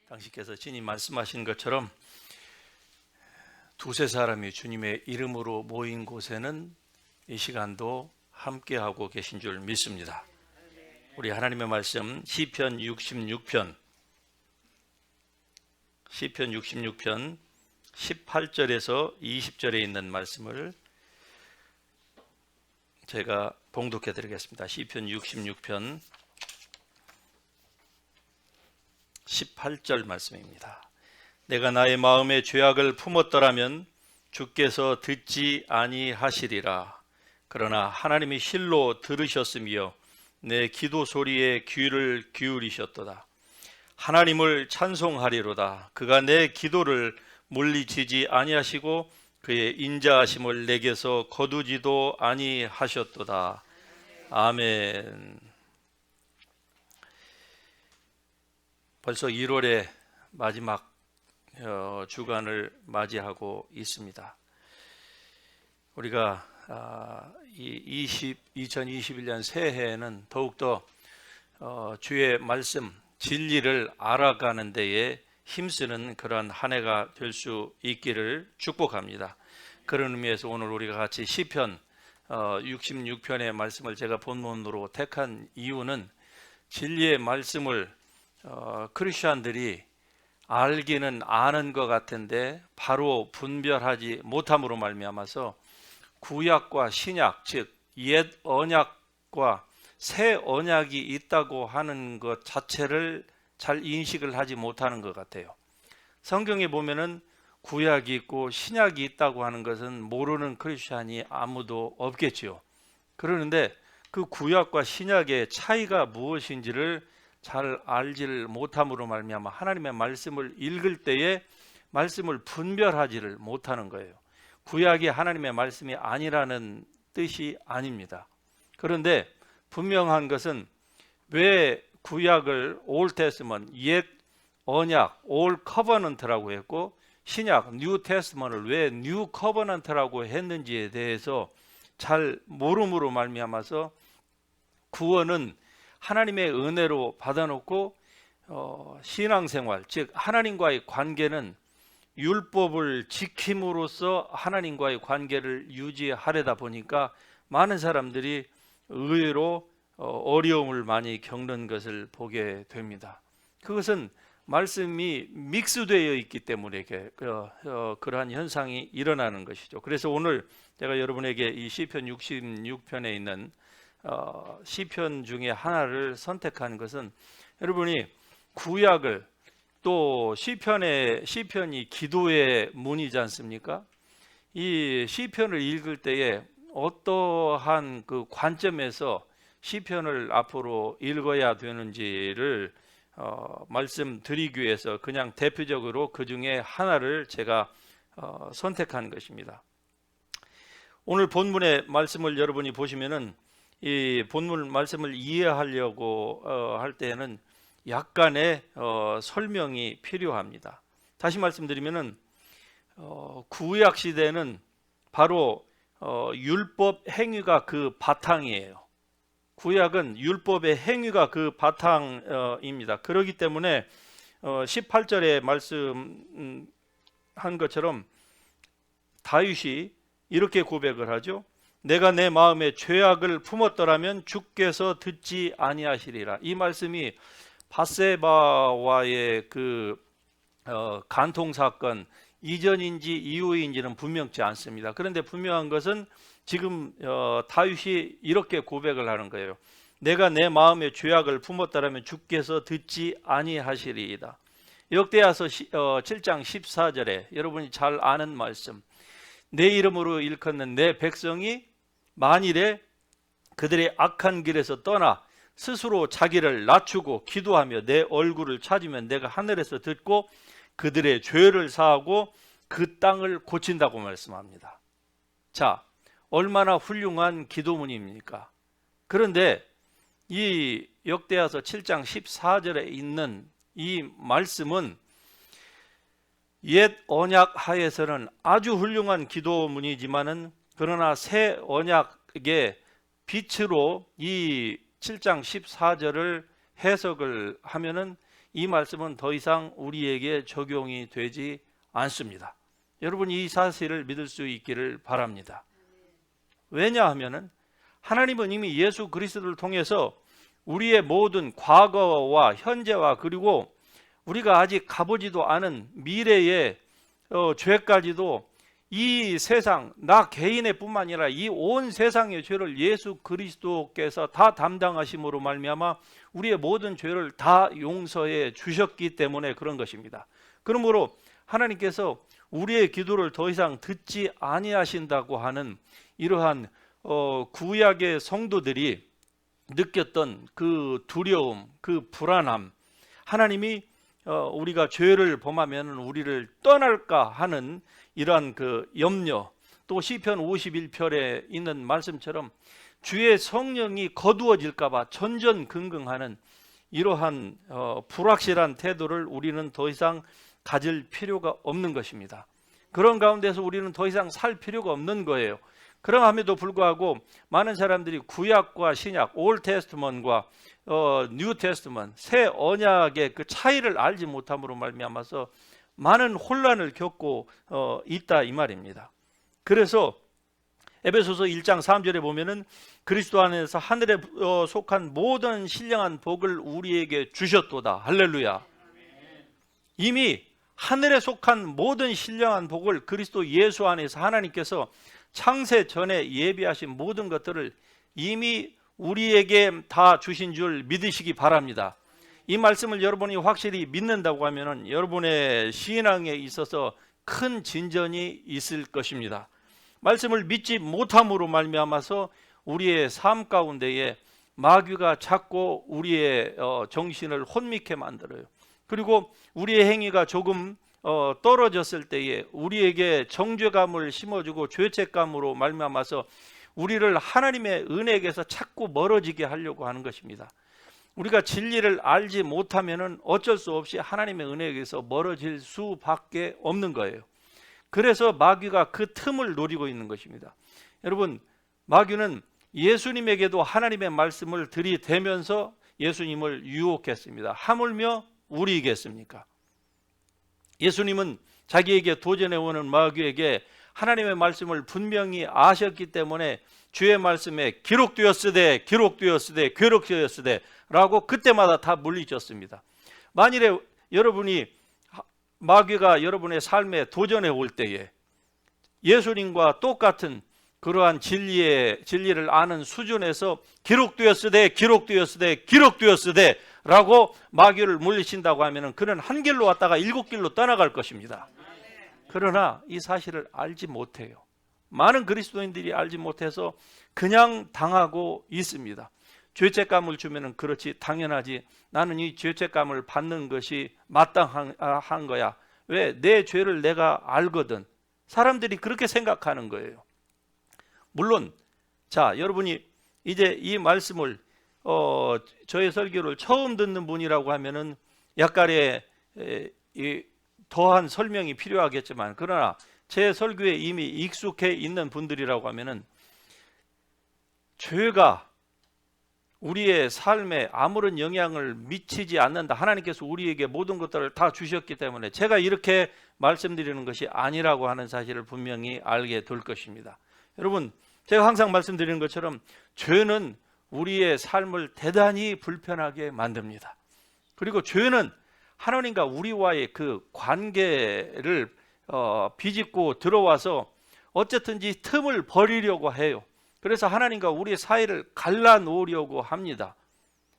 당신께서 주님 말씀하신 것처럼 두세 사람이 주님의 이름으로 모인 곳에는 이 시간도 함께하고 계신 줄 믿습니다. 우리 하나님의 말씀 시편 66편 18절에서 20절에 있는 말씀을 제가 봉독해 드리겠습니다. 시편 66편 18절 말씀입니다. 내가 나의 마음에 죄악을 품었더라면 주께서 듣지 아니하시리라. 그러나 하나님이 실로 들으셨으며 내 기도 소리에 귀를 기울이셨도다. 하나님을 찬송하리로다. 그가 내 기도를 물리치지 아니하시고 그의 인자하심을 내게서 거두지도 아니하셨도다. 아멘. 벌써 1월의 마지막 주간을 맞이하고 있습니다. 우리가 2021년 새해에는 더욱더 주의 말씀, 진리를 알아가는 데에 힘쓰는 그러한 한 해가 될 수 있기를 축복합니다. 그런 의미에서 오늘 우리가 같이 시편 66편의 말씀을 제가 본문으로 택한 이유는 진리의 말씀을 크리스천들이 알기는 아는 것 같은데 바로 분별하지 못함으로 말미암아서 구약과 신약, 즉 옛 언약과 새 언약이 있다고 하는 것 자체를 잘 인식을 하지 못하는 것 같아요. 성경에 보면은 구약이 있고 신약이 있다고 하는 것은 모르는 크리스천이 아무도 없겠지요. 그러는데 그 구약과 신약의 차이가 무엇인지를 잘 알지를 못함으로 말미암아 하나님의 말씀을 읽을 때에 말씀을 분별하지를 못하는 거예요. 구약이 하나님의 말씀이 아니라는 뜻이 아닙니다. 그런데 분명한 것은 왜 구약을 Old Testament, 옛 언약, Old Covenant라고 했고 신약, New Testament을 왜 New Covenant라고 했는지에 대해서 잘 모름으로 말미암아서 구원은 하나님의 은혜로 받아놓고 신앙생활, 즉 하나님과의 관계는 율법을 지킴으로써 하나님과의 관계를 유지하려다 보니까 많은 사람들이 의외로 어려움을 많이 겪는 것을 보게 됩니다. 그것은 말씀이 믹스되어 있기 때문에 그러한 현상이 일어나는 것이죠. 그래서 오늘 제가 여러분에게 이 시편 66편에 있는 시편 중에 하나를 선택한 것은 여러분이 구약을 또 시편이 기도의 문이지 않습니까? 이 시편을 읽을 때에 어떠한 그 관점에서 시편을 앞으로 읽어야 되는지를 말씀드리기 위해서 그냥 대표적으로 그 중에 하나를 제가 선택한 것입니다. 오늘 본문의 말씀을 여러분이 보시면은 이 본문 말씀을 이해하려고 할 때에는 약간의 설명이 필요합니다. 다시 말씀드리면은 구약 시대는 바로 율법 행위가 그 바탕이에요. 구약은 율법의 행위가 그 바탕입니다. 그렇기 때문에 18절에 말씀한 것처럼 다윗이 이렇게 고백을 하죠. 내가 내 마음에 죄악을 품었더라면 주께서 듣지 아니하시리라. 이 말씀이 밧세바와의 그 간통 사건 이전인지 이후인지는 분명치 않습니다. 그런데 분명한 것은 지금 다윗이 이렇게 고백을 하는 거예요. 내가 내 마음에 죄악을 품었더라면 주께서 듣지 아니하시리이다. 역대하서 7장 14절에 여러분이 잘 아는 말씀. 내 이름으로 일컫는 내 백성이 만일에 그들의 악한 길에서 떠나 스스로 자기를 낮추고 기도하며 내 얼굴을 찾으면 내가 하늘에서 듣고 그들의 죄를 사하고 그 땅을 고친다고 말씀합니다. 자, 얼마나 훌륭한 기도문입니까? 그런데 이 역대하서 7장 14절에 있는 이 말씀은 옛 언약 하에서는 아주 훌륭한 기도문이지만은 그러나 새 언약의 빛으로 이 7장 14절을 해석을 하면은 이 말씀은 더 이상 우리에게 적용이 되지 않습니다. 여러분, 이 사실을 믿을 수 있기를 바랍니다. 왜냐하면 하나님은 이미 예수 그리스도를 통해서 우리의 모든 과거와 현재와 그리고 우리가 아직 가보지도 않은 미래의 죄까지도 이 세상, 나 개인의 뿐만 아니라 이 온 세상의 죄를 예수 그리스도께서 다 담당하심으로 말미암아 우리의 모든 죄를 다 용서해 주셨기 때문에 그런 것입니다. 그러므로 하나님께서 우리의 기도를 더 이상 듣지 아니하신다고 하는 이러한 구약의 성도들이 느꼈던 그 두려움, 그 불안함, 하나님이 우리가 죄를 범하면 우리를 떠날까 하는 이러한 그 염려, 또 시편 51편에 있는 말씀처럼 주의 성령이 거두어질까 봐 전전긍긍하는 이러한 불확실한 태도를 우리는 더 이상 가질 필요가 없는 것입니다. 그런 가운데서 우리는 더 이상 살 필요가 없는 거예요. 그럼에도 불구하고 많은 사람들이 구약과 신약, 올 테스트먼과 뉴 테스트먼, 새 언약의 그 차이를 알지 못함으로 말미암아서 많은 혼란을 겪고 있다 이 말입니다. 그래서 에베소서 1장 3절에 보면은 그리스도 안에서 하늘에 속한 모든 신령한 복을 우리에게 주셨도다. 할렐루야. 이미 하늘에 속한 모든 신령한 복을 그리스도 예수 안에서 하나님께서 창세 전에 예비하신 모든 것들을 이미 우리에게 다 주신 줄 믿으시기 바랍니다. 이 말씀을 여러분이 확실히 믿는다고 하면 여러분의 신앙에 있어서 큰 진전이 있을 것입니다. 말씀을 믿지 못함으로 말미암아서 우리의 삶 가운데에 마귀가 자꾸 우리의 정신을 혼미케 만들어요. 그리고 우리의 행위가 조금 떨어졌을 때에 우리에게 정죄감을 심어주고 죄책감으로 말미암아서 우리를 하나님의 은혜에게서 자꾸 멀어지게 하려고 하는 것입니다. 우리가 진리를 알지 못하면 어쩔 수 없이 하나님의 은혜에게서 멀어질 수밖에 없는 거예요. 그래서 마귀가 그 틈을 노리고 있는 것입니다. 여러분, 마귀는 예수님에게도 하나님의 말씀을 들이대면서 예수님을 유혹했습니다. 하물며 우리이겠습니까? 예수님은 자기에게 도전해 오는 마귀에게 하나님의 말씀을 분명히 아셨기 때문에 주의 말씀에 기록되었으되 라고 그때마다 다 물리쳤습니다. 만일에 여러분이 마귀가 여러분의 삶에 도전해 올 때에 예수님과 똑같은 그러한 진리를 아는 수준에서 기록되었으되 라고 마귀를 물리친다고 하면 그는 한 길로 왔다가 7길로 떠나갈 것입니다. 그러나 이 사실을 알지 못해요. 많은 그리스도인들이 알지 못해서 그냥 당하고 있습니다. 죄책감을 주면 그렇지, 당연하지, 나는 이 죄책감을 받는 것이 마땅한 거야. 왜? 내 죄를 내가 알거든. 사람들이 그렇게 생각하는 거예요. 물론 자, 여러분이 이제 이 말씀을 저의 설교를 처음 듣는 분이라고 하면은 약간의 더한 설명이 필요하겠지만, 그러나 제 설교에 이미 익숙해 있는 분들이라고 하면은 죄가 우리의 삶에 아무런 영향을 미치지 않는다. 하나님께서 우리에게 모든 것들을 다 주셨기 때문에 제가 이렇게 말씀드리는 것이 아니라고 하는 사실을 분명히 알게 될 것입니다. 여러분, 제가 항상 말씀드리는 것처럼 죄는 우리의 삶을 대단히 불편하게 만듭니다. 그리고 죄는 하나님과 우리와의 그 관계를 비집고 들어와서 어쨌든지 틈을 버리려고 해요. 그래서 하나님과 우리의 사이를 갈라놓으려고 합니다.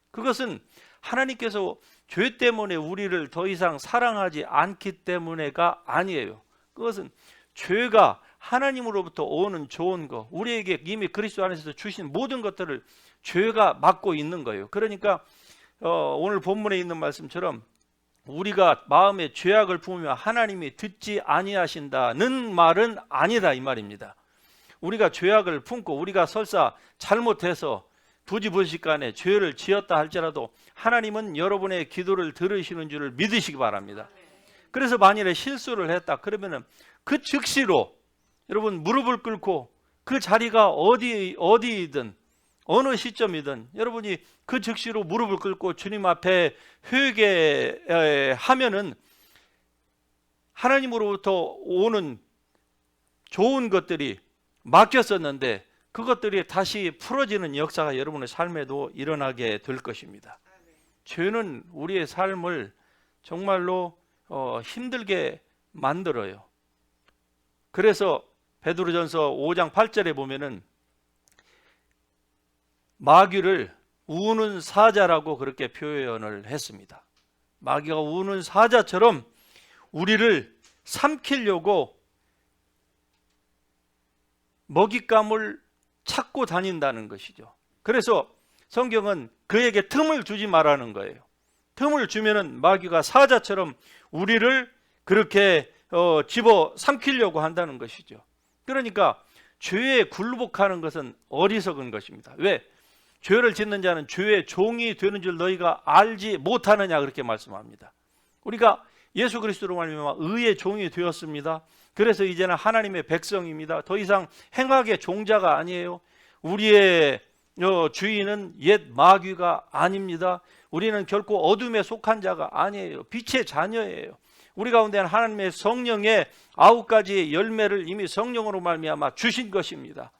그것은 하나님께서 죄 때문에 우리를 더 이상 사랑하지 않기 때문에가 아니에요. 그것은 죄가 하나님으로부터 오는 좋은 것, 우리에게 이미 그리스도 안에서 주신 모든 것들을 죄가 막고 있는 거예요. 그러니까 오늘 본문에 있는 말씀처럼 우리가 마음에 죄악을 품으면 하나님이 듣지 아니하신다는 말은 아니다 이 말입니다. 우리가 죄악을 품고 우리가 설사 잘못해서 부지불식간에 죄를 지었다 할지라도 하나님은 여러분의 기도를 들으시는 줄을 믿으시기 바랍니다. 그래서 만일에 실수를 했다 그러면은 그 즉시로 여러분 무릎을 꿇고 그 자리가 어디이든 어느 시점이든 여러분이 그 즉시로 무릎을 꿇고 주님 앞에 회개하면은 하나님으로부터 오는 좋은 것들이 막혔었는데 그것들이 다시 풀어지는 역사가 여러분의 삶에도 일어나게 될 것입니다. 죄는 우리의 삶을 정말로 힘들게 만들어요. 그래서 베드로전서 5장 8절에 보면은 마귀를 우는 사자라고 그렇게 표현을 했습니다. 마귀가 우는 사자처럼 우리를 삼키려고 먹잇감을 찾고 다닌다는 것이죠. 그래서 성경은 그에게 틈을 주지 말라는 거예요. 틈을 주면은 마귀가 사자처럼 우리를 그렇게 집어 삼키려고 한다는 것이죠. 그러니까 죄에 굴복하는 것은 어리석은 것입니다. 왜? 죄를 짓는 자는 죄의 종이 되는 줄 너희가 알지 못하느냐 그렇게 말씀합니다. 우리가 예수 그리스도로 말미암아 의의 종이 되었습니다. 그래서 이제는 하나님의 백성입니다. 더 이상 행악의 종자가 아니에요. 우리의 주인은 옛 마귀가 아닙니다. 우리는 결코 어둠에 속한 자가 아니에요. 빛의 자녀예요. 우리 가운데는 하나님의 성령의 9가지의 열매를 이미 성령으로 말미암아 주신 것입니다.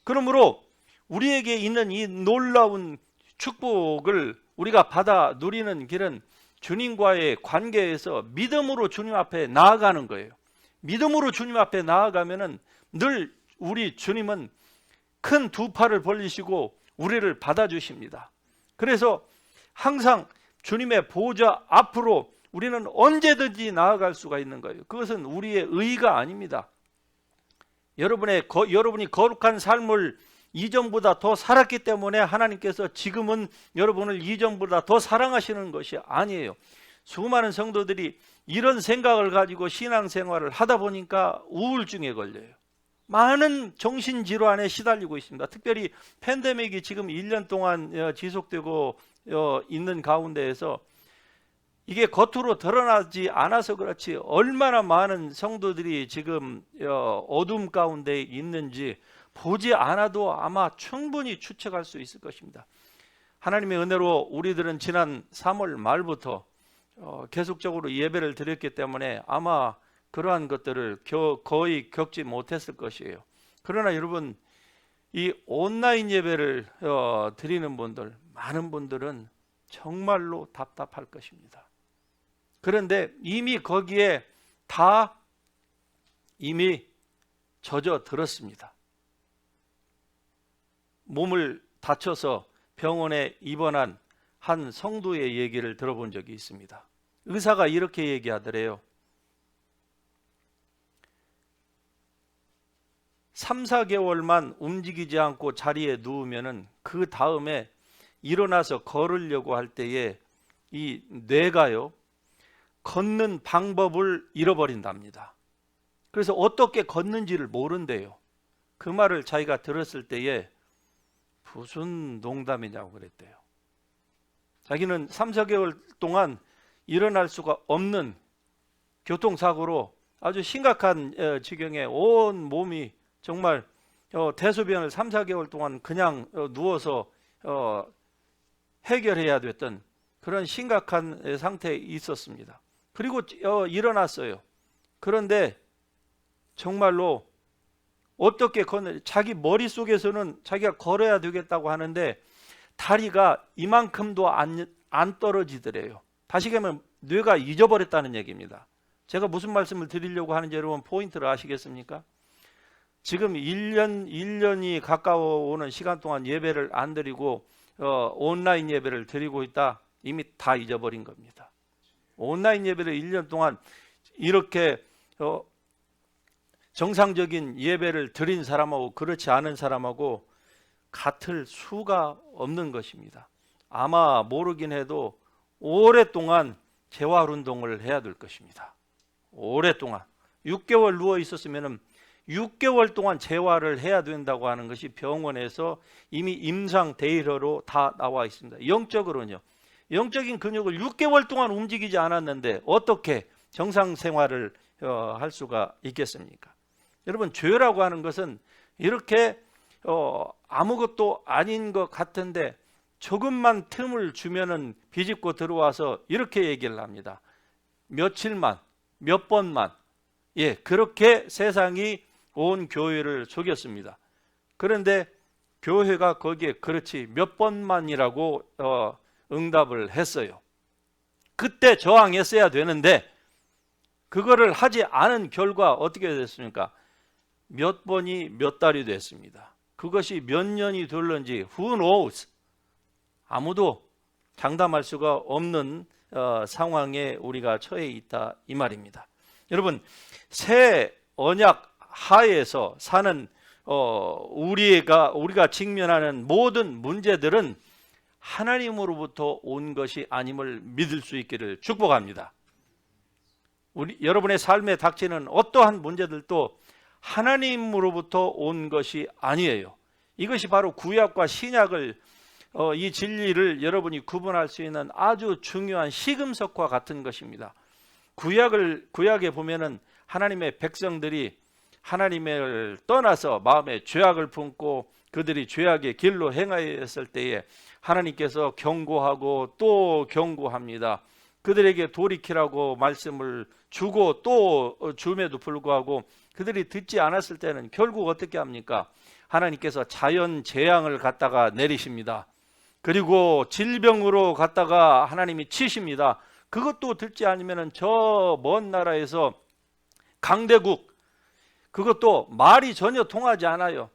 그러므로 우리에게 있는 이 놀라운 축복을 우리가 받아 누리는 길은 주님과의 관계에서 믿음으로 주님 앞에 나아가는 거예요. 믿음으로 주님 앞에 나아가면은 늘 우리 주님은 큰 두 팔을 벌리시고 우리를 받아주십니다. 그래서 항상 주님의 보좌 앞으로 우리는 언제든지 나아갈 수가 있는 거예요. 그것은 우리의 의가 아닙니다. 여러분이 거룩한 삶을 이전보다 더 살았기 때문에 하나님께서 지금은 여러분을 이전보다 더 사랑하시는 것이 아니에요. 수많은 성도들이 이런 생각을 가지고 신앙생활을 하다 보니까 우울증에 걸려요. 많은 정신질환에 시달리고 있습니다. 특별히 팬데믹이 지금 1년 동안 지속되고 있는 가운데에서 이게 겉으로 드러나지 않아서 그렇지 얼마나 많은 성도들이 지금 어둠 가운데 있는지 보지 않아도 아마 충분히 추측할 수 있을 것입니다. 하나님의 은혜로 우리들은 지난 3월 말부터 계속적으로 예배를 드렸기 때문에 아마 그러한 것들을 거의 겪지 못했을 것이에요. 그러나 여러분, 이 온라인 예배를 드리는 분들, 많은 분들은 정말로 답답할 것입니다. 그런데 이미 거기에 다 이미 젖어 들었습니다. 몸을 다쳐서 병원에 입원한 한 성도의 얘기를 들어본 적이 있습니다. 의사가 이렇게 얘기하더래요. 3, 4개월만 움직이지 않고 자리에 누우면은 그 다음에 일어나서 걸으려고 할 때에 이 뇌가요, 걷는 방법을 잃어버린답니다. 그래서 어떻게 걷는지를 모른대요. 그 말을 자기가 들었을 때에 무슨 농담이냐고 그랬대요. 자기는 3, 4개월 동안 일어날 수가 없는 교통사고로 아주 심각한 지경에 온 몸이 정말 대소변을 3, 4개월 동안 그냥 누워서 해결해야 됐던 그런 심각한 상태에 있었습니다. 그리고 일어났어요. 그런데 정말로 어떻게 자기 머릿속에서는 자기가 걸어야 되겠다고 하는데 다리가 이만큼도 안 떨어지더래요. 다시 가면 뇌가 잊어버렸다는 얘기입니다. 제가 무슨 말씀을 드리려고 하는지 여러분 포인트를 아시겠습니까? 지금 1년이 가까워오는 시간 동안 예배를 안 드리고 온라인 예배를 드리고 있다. 이미 다 잊어버린 겁니다. 온라인 예배를 1년 동안 이렇게 정상적인 예배를 드린 사람하고 그렇지 않은 사람하고 같을 수가 없는 것입니다. 아마 모르긴 해도 오랫동안 재활운동을 해야 될 것입니다. 오랫동안 6개월 누워 있었으면 6개월 동안 재활을 해야 된다고 하는 것이 병원에서 이미 임상 데이터로 다 나와 있습니다. 영적으로는요. 영적인 근육을 6개월 동안 움직이지 않았는데 어떻게 정상 생활을 할 수가 있겠습니까? 여러분, 죄라고 하는 것은 이렇게 아무것도 아닌 것 같은데 조금만 틈을 주면은 비집고 들어와서 이렇게 얘기를 합니다. 며칠만, 몇 번만, 그렇게 세상이 온 교회를 속였습니다. 그런데 교회가 거기에 그렇지 몇 번만이라고 응답을 했어요. 그때 저항했어야 되는데 그거를 하지 않은 결과 어떻게 됐습니까? 몇 번이 몇 달이 됐습니다. 그것이 몇 년이 될런지 who knows? 아무도 장담할 수가 없는 상황에 우리가 처해 있다 이 말입니다. 여러분, 새 언약 하에서 사는 우리가 직면하는 모든 문제들은 하나님으로부터 온 것이 아님을 믿을 수 있기를 축복합니다. 여러분의 삶에 닥치는 어떠한 문제들도 하나님으로부터 온 것이 아니에요. 이것이 바로 구약과 신약을 이 진리를 여러분이 구분할 수 있는 아주 중요한 시금석과 같은 것입니다. 구약에 보면은 하나님의 백성들이 하나님을 떠나서 마음에 죄악을 품고 그들이 죄악의 길로 행하였을 때에 하나님께서 경고하고 또 경고합니다. 그들에게 돌이키라고 말씀을 주고 또 줌에도 불구하고 그들이 듣지 않았을 때는 결국 어떻게 합니까? 하나님께서 자연 재앙을 갖다가 내리십니다. 그리고 질병으로 갖다가 하나님이 치십니다. 그것도 듣지 않으면 저 먼 나라에서 강대국, 그것도 말이 전혀 통하지 않아요.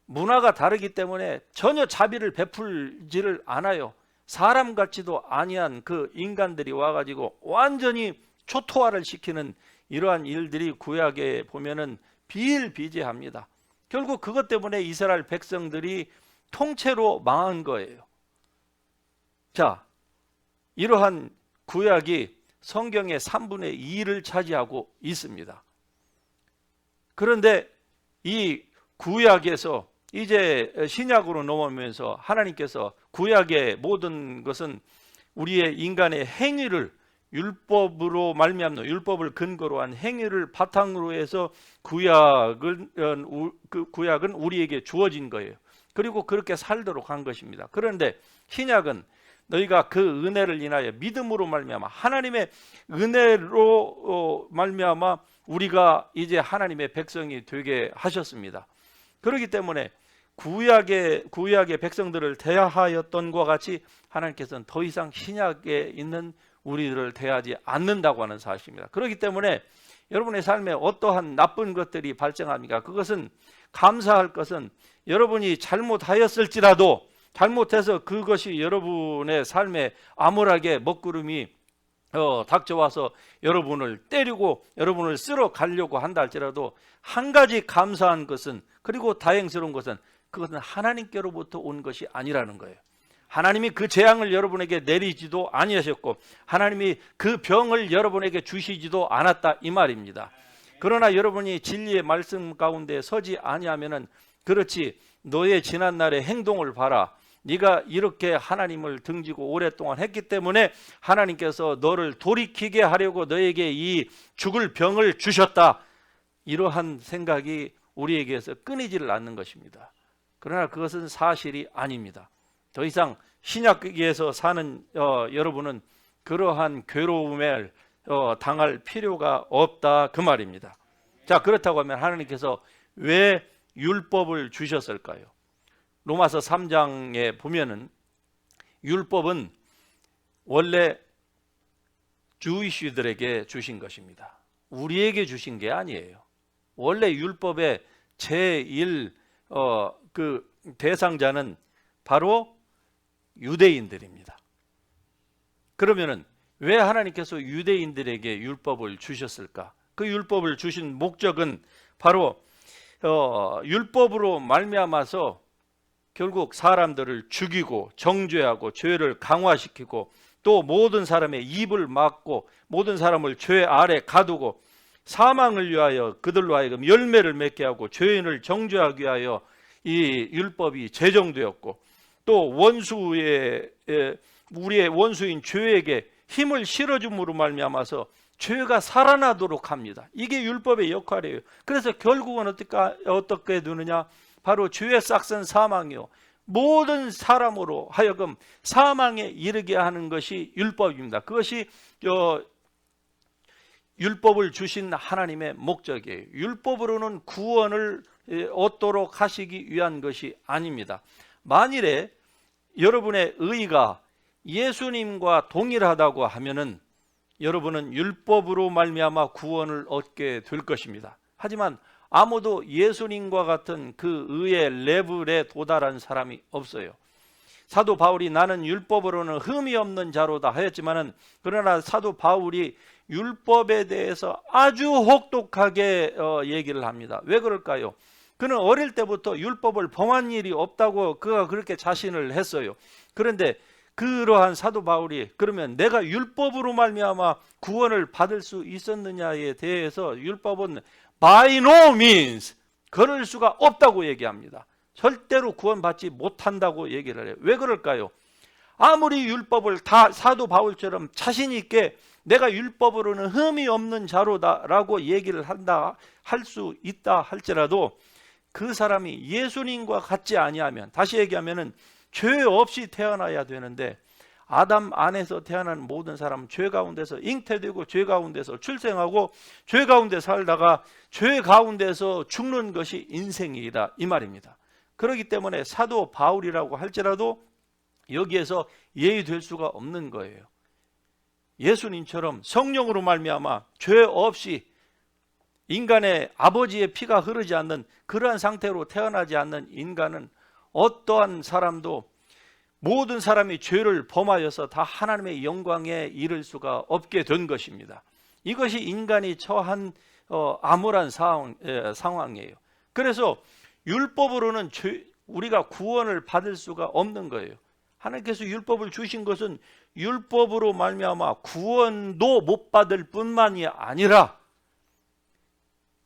문화가 다르기 때문에 전혀 자비를 베풀지를 않아요. 사람 같지도 아니한 그 인간들이 와가지고 완전히 초토화를 시키는 이러한 일들이 구약에 보면은 비일비재합니다. 결국 그것 때문에 이스라엘 백성들이 통째로 망한 거예요. 자, 이러한 구약이 성경의 3분의 2를 차지하고 있습니다. 그런데 이 구약에서 이제 신약으로 넘어오면서 하나님께서 구약의 모든 것은 우리의 인간의 행위를 율법으로 말미암는 율법을 근거로 한 행위를 바탕으로 해서 구약은 우리에게 주어진 거예요. 그리고 그렇게 살도록 한 것입니다. 그런데 신약은 너희가 그 은혜를 인하여 믿음으로 말미암아 하나님의 은혜로 말미암아 우리가 이제 하나님의 백성이 되게 하셨습니다. 그렇기 때문에 구약의 백성들을 대하였던 것과 같이 하나님께서는 더 이상 신약에 있는 우리들을 대하지 않는다고 하는 사실입니다. 그렇기 때문에 여러분의 삶에 어떠한 나쁜 것들이 발생합니까? 그것은 감사할 것은 여러분이 잘못하였을지라도 잘못해서 그것이 여러분의 삶에 암울하게 먹구름이 닥쳐와서 여러분을 때리고 여러분을 쓸어 가려고 한다 할지라도 한 가지 감사한 것은, 그리고 다행스러운 것은 그것은 하나님께로부터 온 것이 아니라는 거예요. 하나님이 그 재앙을 여러분에게 내리지도 아니하셨고 하나님이 그 병을 여러분에게 주시지도 않았다 이 말입니다. 그러나 여러분이 진리의 말씀 가운데 서지 아니하면은 그렇지, 너의 지난날의 행동을 봐라. 네가 이렇게 하나님을 등지고 오랫동안 했기 때문에 하나님께서 너를 돌이키게 하려고 너에게 이 죽을 병을 주셨다. 이러한 생각이 우리에게서 끊이지를 않는 것입니다. 그러나 그것은 사실이 아닙니다. 더 이상 신약에서 사는 여러분은 그러한 괴로움을 당할 필요가 없다 그 말입니다. 자, 그렇다고 하면 하나님께서 왜 율법을 주셨을까요? 로마서 3장에 보면은 율법은 원래 주이시들에게 주신 것입니다. 우리에게 주신 게 아니에요. 원래 율법의 제1 그 대상자는 바로 유대인들입니다. 그러면은 왜 하나님께서 유대인들에게 율법을 주셨을까? 그 율법을 주신 목적은 바로 율법으로 말미암아서 결국 사람들을 죽이고 정죄하고 죄를 강화시키고 또 모든 사람의 입을 막고 모든 사람을 죄 아래 가두고 사망을 위하여 그들로 하여금 열매를 맺게 하고 죄인을 정죄하기 위하여 이 율법이 제정되었고, 또 우리의 원수인 죄에게 힘을 실어줌으로 말미암아서 죄가 살아나도록 합니다. 이게 율법의 역할이에요. 그래서 결국은 어떻게 되느냐? 바로 죄의 싹은 사망이요 모든 사람으로 하여금 사망에 이르게 하는 것이 율법입니다. 그것이 율법을 주신 하나님의 목적이에요. 율법으로는 구원을 얻도록 하시기 위한 것이 아닙니다. 만일에 여러분의 의가 예수님과 동일하다고 하면은 여러분은 율법으로 말미암아 구원을 얻게 될 것입니다. 하지만 아무도 예수님과 같은 그 의의 레벨에 도달한 사람이 없어요. 사도 바울이 나는 율법으로는 흠이 없는 자로다 하였지만은 그러나 사도 바울이 율법에 대해서 아주 혹독하게 얘기를 합니다. 왜 그럴까요? 그는 어릴 때부터 율법을 범한 일이 없다고 그가 그렇게 자신을 했어요. 그런데 그러한 사도 바울이 그러면 내가 율법으로 말미암아 구원을 받을 수 있었느냐에 대해서 율법은 by no means 그럴 수가 없다고 얘기합니다. 절대로 구원받지 못한다고 얘기를 해요. 왜 그럴까요? 아무리 율법을 다 사도 바울처럼 자신 있게 내가 율법으로는 흠이 없는 자로다라고 얘기를 할 수 있다 할지라도 그 사람이 예수님과 같지 아니하면, 다시 얘기하면은 죄 없이 태어나야 되는데 아담 안에서 태어난 모든 사람은 죄 가운데서 잉태되고 죄 가운데서 출생하고 죄 가운데 살다가 죄 가운데서 죽는 것이 인생이다 이 말입니다. 그렇기 때문에 사도 바울이라고 할지라도 여기에서 예의될 수가 없는 거예요. 예수님처럼 성령으로 말미암아 죄 없이 인간의 아버지의 피가 흐르지 않는 그러한 상태로 태어나지 않는 인간은 어떠한 사람도 모든 사람이 죄를 범하여서 다 하나님의 영광에 이를 수가 없게 된 것입니다. 이것이 인간이 처한 암울한 상황이에요. 그래서 율법으로는 우리가 구원을 받을 수가 없는 거예요. 하나님께서 율법을 주신 것은 율법으로 말미암아 구원도 못 받을 뿐만이 아니라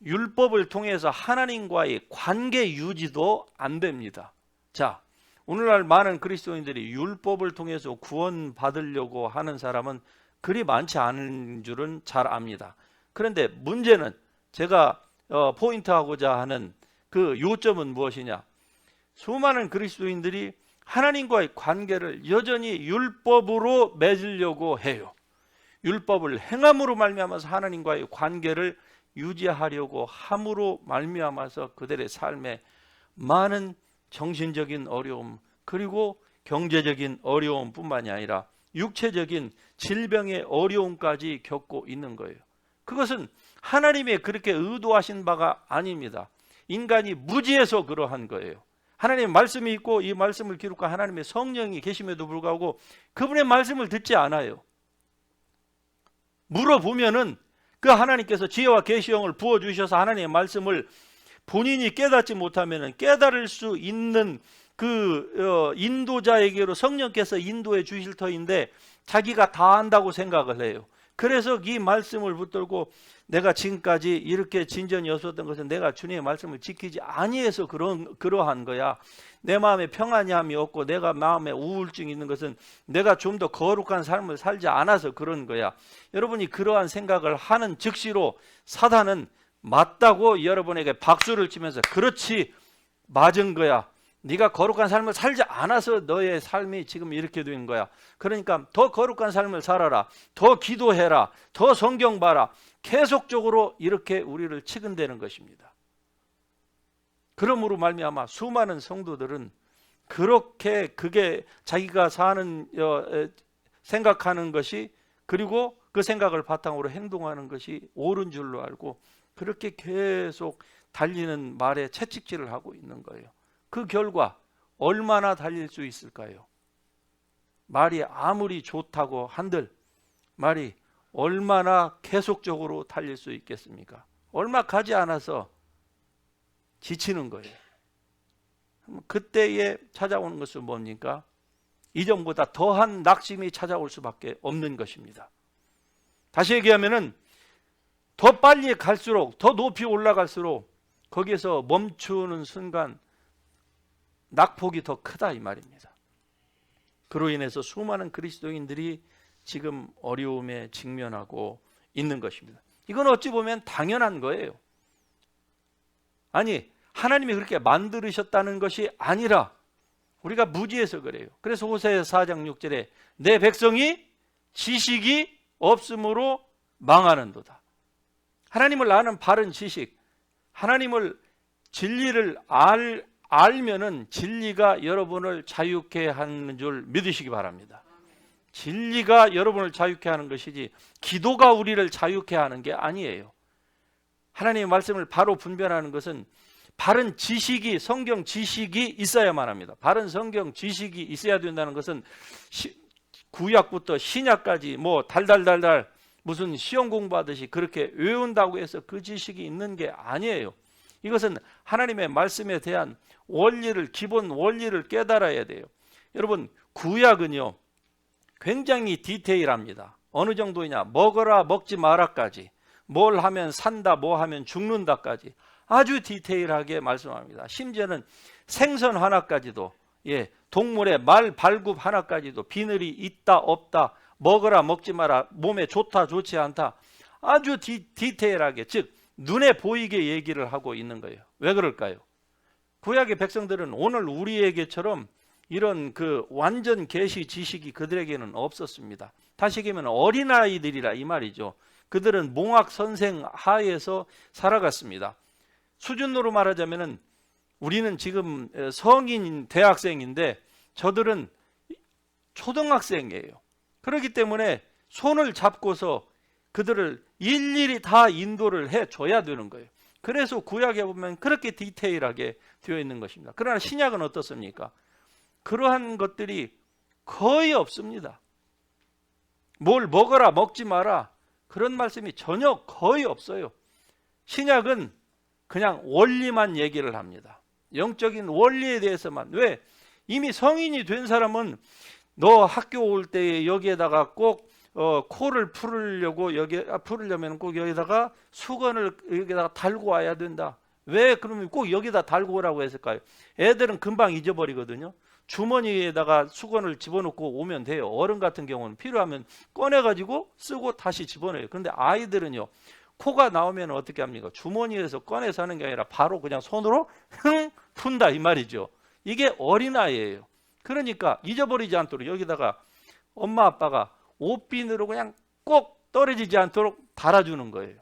율법을 통해서 하나님과의 관계 유지도 안 됩니다. 자, 오늘날 많은 그리스도인들이 율법을 통해서 구원 받으려고 하는 사람은 그리 많지 않은 줄은 잘 압니다. 그런데 문제는 제가 포인트하고자 하는 그 요점은 무엇이냐? 수많은 그리스도인들이 하나님과의 관계를 여전히 율법으로 맺으려고 해요. 율법을 행함으로 말미암아서 하나님과의 관계를 유지하려고 함으로 말미암아서 그들의 삶에 많은 정신적인 어려움 그리고 경제적인 어려움뿐만이 아니라 육체적인 질병의 어려움까지 겪고 있는 거예요. 그것은 하나님의 그렇게 의도하신 바가 아닙니다. 인간이 무지해서 그러한 거예요. 하나님의 말씀이 있고 이 말씀을 기록한 하나님의 성령이 계심에도 불구하고 그분의 말씀을 듣지 않아요. 물어보면은 그 하나님께서 지혜와 계시형을 부어주셔서 하나님의 말씀을 본인이 깨닫지 못하면 깨달을 수 있는 그 인도자에게로 성령께서 인도해 주실 터인데 자기가 다 안다고 생각을 해요. 그래서 이 말씀을 붙들고 내가 지금까지 이렇게 진전이 없었던 것은 내가 주님의 말씀을 지키지 아니해서 그러한 거야. 내 마음에 평안함이 없고 내가 마음에 우울증이 있는 것은 내가 좀 더 거룩한 삶을 살지 않아서 그런 거야. 여러분이 그러한 생각을 하는 즉시로 사단은 맞다고 여러분에게 박수를 치면서 그렇지 맞은 거야. 네가 거룩한 삶을 살지 않아서 너의 삶이 지금 이렇게 된 거야. 그러니까 더 거룩한 삶을 살아라. 더 기도해라. 더 성경 봐라. 계속적으로 이렇게 우리를 치근대는 것입니다. 그러므로 말미암아 수많은 성도들은 그렇게 그게 자기가 사는 생각하는 것이 그리고 그 생각을 바탕으로 행동하는 것이 옳은 줄로 알고 그렇게 계속 달리는 말에 채찍질을 하고 있는 거예요. 그 결과 얼마나 달릴 수 있을까요? 말이 아무리 좋다고 한들 말이 얼마나 계속적으로 달릴 수 있겠습니까? 얼마 가지 않아서 지치는 거예요. 그때에 찾아오는 것은 뭡니까? 이전보다 더한 낙심이 찾아올 수밖에 없는 것입니다. 다시 얘기하면은 더 빨리 갈수록 더 높이 올라갈수록 거기에서 멈추는 순간 낙폭이 더 크다 이 말입니다. 그로 인해서 수많은 그리스도인들이 지금 어려움에 직면하고 있는 것입니다. 이건 어찌 보면 당연한 거예요. 아니 하나님이 그렇게 만들으셨다는 것이 아니라 우리가 무지해서 그래요. 그래서 호세아 4장 6절에 내 백성이 지식이 없으므로 망하는도다. 하나님을 아는 바른 지식, 하나님을 진리를 알면은 진리가 여러분을 자유케 하는 줄 믿으시기 바랍니다. 진리가 여러분을 자유케 하는 것이지 기도가 우리를 자유케 하는 게 아니에요. 하나님의 말씀을 바로 분별하는 것은 바른 지식이, 성경 지식이 있어야만 합니다. 바른 성경 지식이 있어야 된다는 것은 구약부터 신약까지 뭐 달달달달 무슨 시험 공부하듯이 그렇게 외운다고 해서 그 지식이 있는 게 아니에요. 이것은 하나님의 말씀에 대한 원리를, 기본 원리를 깨달아야 돼요. 여러분, 구약은요 굉장히 디테일합니다. 어느 정도이냐, 먹어라 먹지 마라까지, 뭘 하면 산다, 뭐 하면 죽는다까지 아주 디테일하게 말씀합니다. 심지어는 생선 하나까지도, 동물의 말 발굽 하나까지도 비늘이 있다 없다, 먹어라 먹지 마라, 몸에 좋다 좋지 않다, 아주 디테일하게, 즉 눈에 보이게 얘기를 하고 있는 거예요. 왜 그럴까요? 구약의 백성들은 오늘 우리에게처럼 이런 그 완전 계시 지식이 그들에게는 없었습니다. 다시 얘기하면 어린아이들이라 이 말이죠. 그들은 몽학 선생 하에서 살아갔습니다. 수준으로 말하자면은 우리는 지금 성인 대학생인데 저들은 초등학생이에요. 그렇기 때문에 손을 잡고서 그들을 일일이 다 인도를 해줘야 되는 거예요. 그래서 구약에 보면 그렇게 디테일하게 되어 있는 것입니다. 그러나 신약은 어떻습니까? 그러한 것들이 거의 없습니다. 뭘 먹어라 먹지 마라 그런 말씀이 전혀 거의 없어요. 신약은 그냥 원리만 얘기를 합니다. 영적인 원리에 대해서만. 왜? 이미 성인이 된 사람은 너 학교 올 때 여기에다가 꼭 코를 풀으려면 꼭 여기다가 수건을 여기다가 달고 와야 된다. 왜 그러면 꼭 여기다 달고 오라고 했을까요? 애들은 금방 잊어버리거든요. 주머니에다가 수건을 집어넣고 오면 돼요. 어른 같은 경우는 필요하면 꺼내가지고 쓰고 다시 집어넣어요. 그런데 아이들은요, 코가 나오면 어떻게 합니까? 주머니에서 꺼내서 하는 게 아니라 바로 그냥 손으로 푼다 이 말이죠. 이게 어린아이예요. 그러니까 잊어버리지 않도록 여기다가 엄마 아빠가 옷비누로 그냥 꼭 떨어지지 않도록 달아주는 거예요.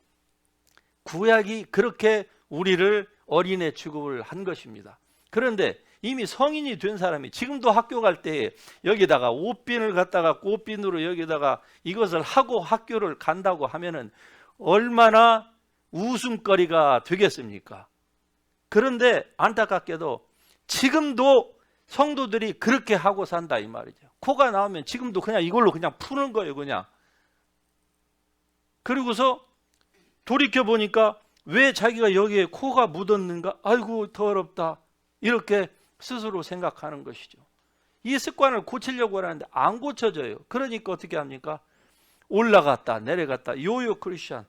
구약이 그렇게 우리를 어린애 취급을 한 것입니다. 그런데 이미 성인이 된 사람이 지금도 학교 갈 때 여기다가 옷비누를 갖다가 꽃비누로 여기다가 이것을 하고 학교를 간다고 하면은 얼마나 웃음거리가 되겠습니까? 그런데 안타깝게도 지금도 성도들이 그렇게 하고 산다 이 말이죠. 코가 나오면 지금도 그냥 이걸로 그냥 푸는 거예요. 그냥. 그리고서 돌이켜 보니까 왜 자기가 여기에 코가 묻었는가? 아이고 더럽다. 이렇게 스스로 생각하는 것이죠. 이 습관을 고치려고 하는데 안 고쳐져요. 그러니까 어떻게 합니까? 올라갔다 내려갔다 요요 크리스천,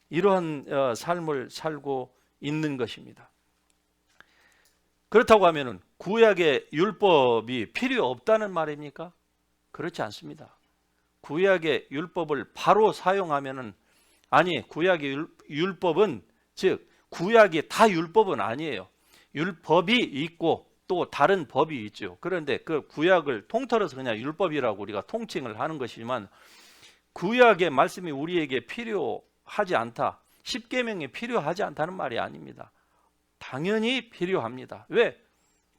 이러한 삶을 살고 있는 것입니다. 그렇다고 하면은 구약의 율법이 필요 없다는 말입니까? 그렇지 않습니다. 구약의 율법을 바로 사용하면은, 아니, 구약의 율법은, 즉 구약이 다 율법은 아니에요. 율법이 있고 또 다른 법이 있죠. 그런데 그 구약을 통틀어서 그냥 율법이라고 우리가 통칭을 하는 것이지만, 구약의 말씀이 우리에게 필요하지 않다, 십계명이 필요하지 않다는 말이 아닙니다. 당연히 필요합니다. 왜?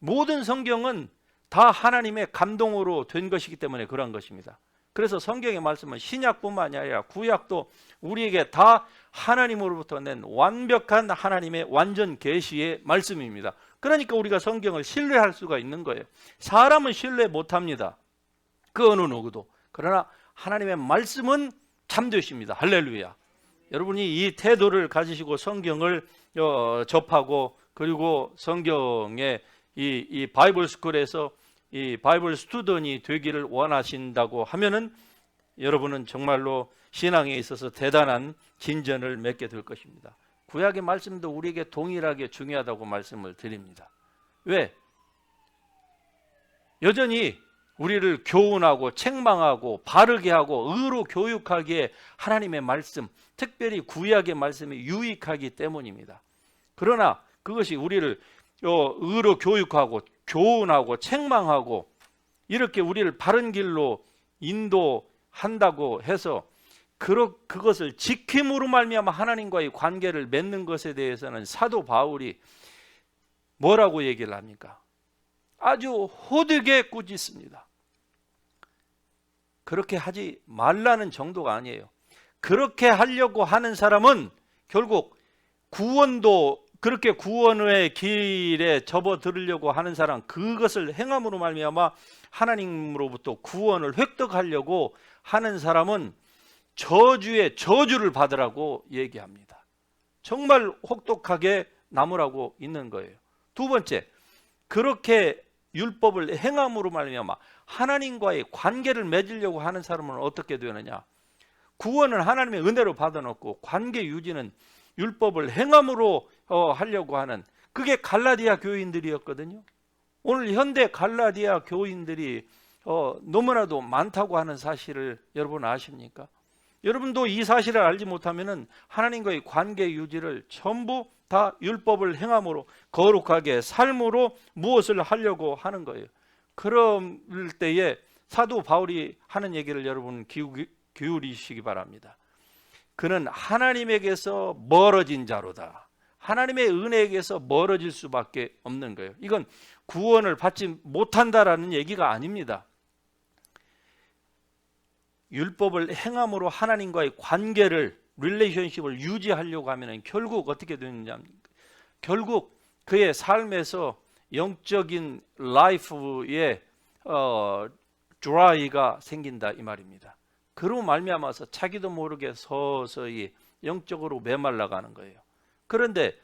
모든 성경은 다 하나님의 감동으로 된 것이기 때문에 그런 것입니다. 그래서 성경의 말씀은 신약뿐만이 아니라 구약도 우리에게 다 하나님으로부터 낸 완벽한 하나님의 완전 계시의 말씀입니다. 그러니까 우리가 성경을 신뢰할 수가 있는 거예요. 사람은 신뢰 못합니다. 그 어느 누구도. 그러나 하나님의 말씀은 참되십니다. 할렐루야. 여러분이 이 태도를 가지시고 성경을 접하고, 그리고 성경의 이 바이블 스쿨에서 이 바이블 스튜던이 되기를 원하신다고 하면은 여러분은 정말로 신앙에 있어서 대단한 진전을 맺게 될 것입니다. 구약의 말씀도 우리에게 동일하게 중요하다고 말씀을 드립니다. 왜? 여전히 우리를 교훈하고 책망하고 바르게 하고 의로 교육하기에 하나님의 말씀, 특별히 구약의 말씀이 유익하기 때문입니다. 그러나 그것이 우리를 의로 교육하고 교훈하고 책망하고 이렇게 우리를 바른 길로 인도한다고 해서 그것을 지킴으로 말미암아 하나님과의 관계를 맺는 것에 대해서는 사도 바울이 뭐라고 얘기를 합니까? 아주 호되게 꾸짖습니다. 그렇게 하지 말라는 정도가 아니에요. 그렇게 하려고 하는 사람은 결국 구원도 그렇게 구원의 길에 접어들으려고 하는 사람, 그것을 행함으로 말미암아 하나님으로부터 구원을 획득하려고 하는 사람은 저주의 저주를 받으라고 얘기합니다. 정말 혹독하게 남으라고 있는 거예요. 두 번째, 그렇게 율법을 행함으로 말미암아 하나님과의 관계를 맺으려고 하는 사람은 어떻게 되느냐? 구원은 하나님의 은혜로 받아놓고 관계 유지는 율법을 행함으로 하려고 하는, 그게 갈라디아 교인들이었거든요. 오늘 현대 갈라디아 교인들이 너무나도 많다고 하는 사실을 여러분 아십니까? 여러분도 이 사실을 알지 못하면 하나님과의 관계 유지를 전부 다 율법을 행함으로 거룩하게 삶으로 무엇을 하려고 하는 거예요. 그럴 때에 사도 바울이 하는 얘기를 여러분 기울이시기 바랍니다. 그는 하나님에게서 멀어진 자로다. 하나님의 은혜에게서 멀어질 수밖에 없는 거예요. 이건 구원을 받지 못한다라는 얘기가 아닙니다. 율법을 행함으로 하나님과의 관계를, 릴레이션십을 유지하려고 하면 결국 어떻게 되느냐, 결국 그의 삶에서 영적인 라이프에 드라이가 생긴다 이 말입니다. 그로 말미암아서 자기도 모르게 서서히 영적으로 메말라가는 거예요. 그런데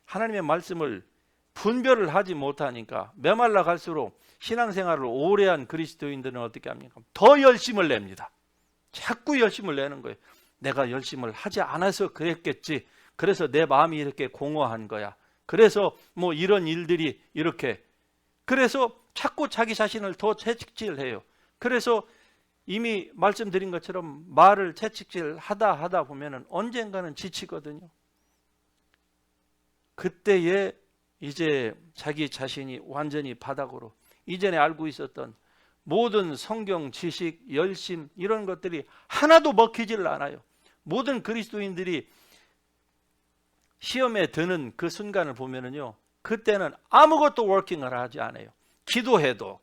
하나님의 말씀을 분별을 하지 못하니까 메말라 갈수록 신앙생활을 오래 한 그리스도인들은 어떻게 합니까? 더 열심을 냅니다. 자꾸 열심을 내는 거예요. 내가 열심을 하지 않아서 그랬겠지. 그래서 내 마음이 이렇게 공허한 거야. 그래서 뭐 이런 일들이 이렇게, 그래서 자꾸 자기 자신을 더 채찍질해요. 그래서 이미 말씀드린 것처럼 말을 채찍질 하다 보면은 언젠가는 지치거든요. 그때에 이제 자기 자신이 완전히 바닥으로, 이전에 알고 있었던 모든 성경 지식, 열심 이런 것들이 하나도 먹히질 않아요. 모든 그리스도인들이 시험에 드는 그 순간을 보면은요, 그때는 아무것도 워킹을 하지 않아요. 기도해도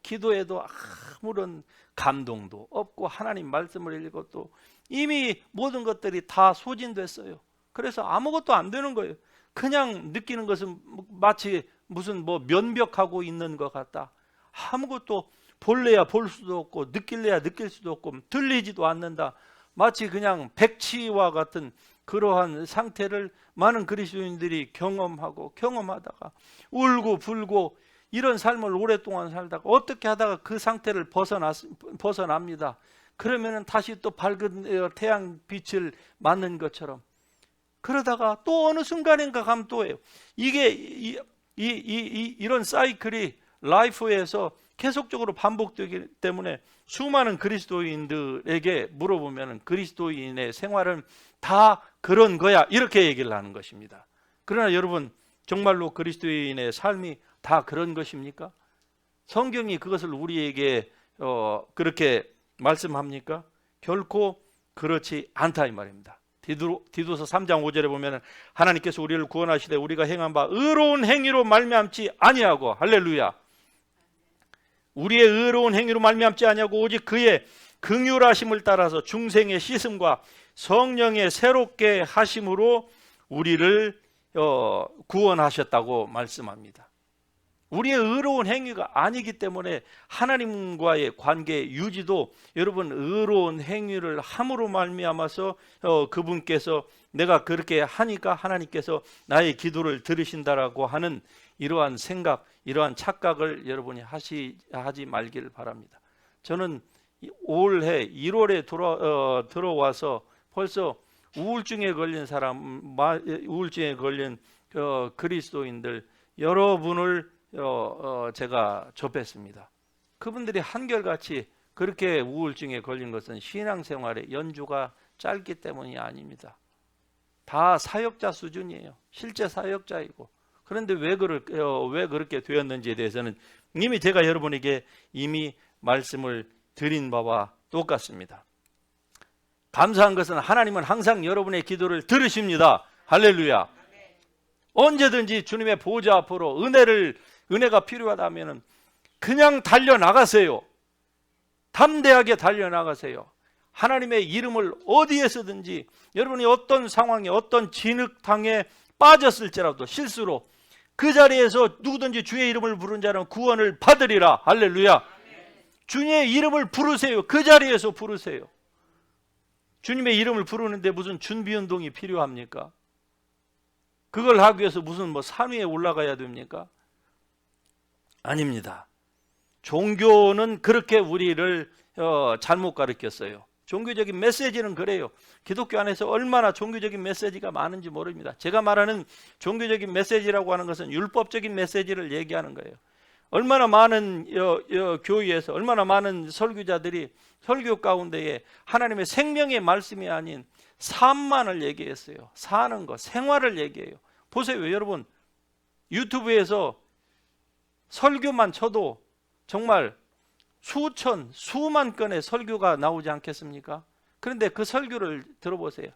아무런 감동도 없고 하나님 말씀을 읽어도 이미 모든 것들이 다 소진됐어요. 그래서 아무것도 안 되는 거예요. 그냥 느끼는 것은 마치 무슨 뭐 면벽하고 있는 것 같다. 아무것도 볼래야 볼 수도 없고 느낄래야 느낄 수도 없고 들리지도 않는다. 마치 그냥 백치와 같은 그러한 상태를 많은 그리스도인들이 경험하다가 울고 불고 이런 삶을 오랫동안 살다가 어떻게 하다가 그 상태를 벗어납니다. 그러면 다시 또 밝은 태양 빛을 맞는 것처럼, 그러다가 또 어느 순간인가 가면 또 해요. 이게 이런 사이클이 라이프에서 계속적으로 반복되기 때문에 수많은 그리스도인들에게 물어보면 그리스도인의 생활은 다 그런 거야 이렇게 얘기를 하는 것입니다. 그러나 여러분, 정말로 그리스도인의 삶이 다 그런 것입니까? 성경이 그것을 우리에게 그렇게 말씀합니까? 결코 그렇지 않다 이 말입니다. 디도서 3장 5절에 보면 하나님께서 우리를 구원하시되 우리가 행한 바 의로운 행위로 말미암지 아니하고, 할렐루야, 우리의 의로운 행위로 말미암지 아니하고 오직 그의 긍휼하심을 따라서 중생의 씻음과 성령의 새롭게 하심으로 우리를 구원하셨다고 말씀합니다. 우리의 의로운 행위가 아니기 때문에 하나님과의 관계 유지도 여러분 의로운 행위를 함으로 말미암아서 그분께서 내가 그렇게 하니까 하나님께서 나의 기도를 들으신다라고 하는 이러한 생각, 이러한 착각을 여러분이 하지 말기를 바랍니다. 저는 올해 1월에 들어와서 벌써 우울증에 걸린 우울증에 걸린 그리스도인들 여러분을 제가 접했습니다. 그분들이 한결같이 그렇게 우울증에 걸린 것은 신앙생활의 연주가 짧기 때문이 아닙니다. 다 사역자 수준이에요. 실제 사역자이고 그런데 왜 그렇게 되었는지에 대해서는 이미 제가 여러분에게 이미 말씀을 드린 바와 똑같습니다. 감사한 것은 하나님은 항상 여러분의 기도를 들으십니다. 할렐루야. 언제든지 주님의 보좌 앞으로 은혜가 필요하다면 그냥 달려나가세요. 담대하게 달려나가세요. 하나님의 이름을 어디에서든지 여러분이 어떤 상황에 어떤 진흙탕에 빠졌을지라도 실수로 그 자리에서 누구든지 주의 이름을 부른 자는 구원을 받으리라. 할렐루야. 주님의 이름을 부르세요. 그 자리에서 부르세요. 주님의 이름을 부르는데 무슨 준비운동이 필요합니까? 그걸 하기 위해서 무슨 산 위에 올라가야 됩니까? 아닙니다. 종교는 그렇게 우리를 잘못 가르쳤어요. 종교적인 메시지는 그래요. 기독교 안에서 얼마나 종교적인 메시지가 많은지 모릅니다. 제가 말하는 종교적인 메시지라고 하는 것은 율법적인 메시지를 얘기하는 거예요. 얼마나 많은 교회에서 얼마나 많은 설교자들이 설교 가운데에 하나님의 생명의 말씀이 아닌 삶만을 얘기했어요. 사는 것, 생활을 얘기해요. 보세요, 여러분. 유튜브에서 설교만 쳐도 정말 수천, 수만 건의 설교가 나오지 않겠습니까? 그런데 그 설교를 들어보세요.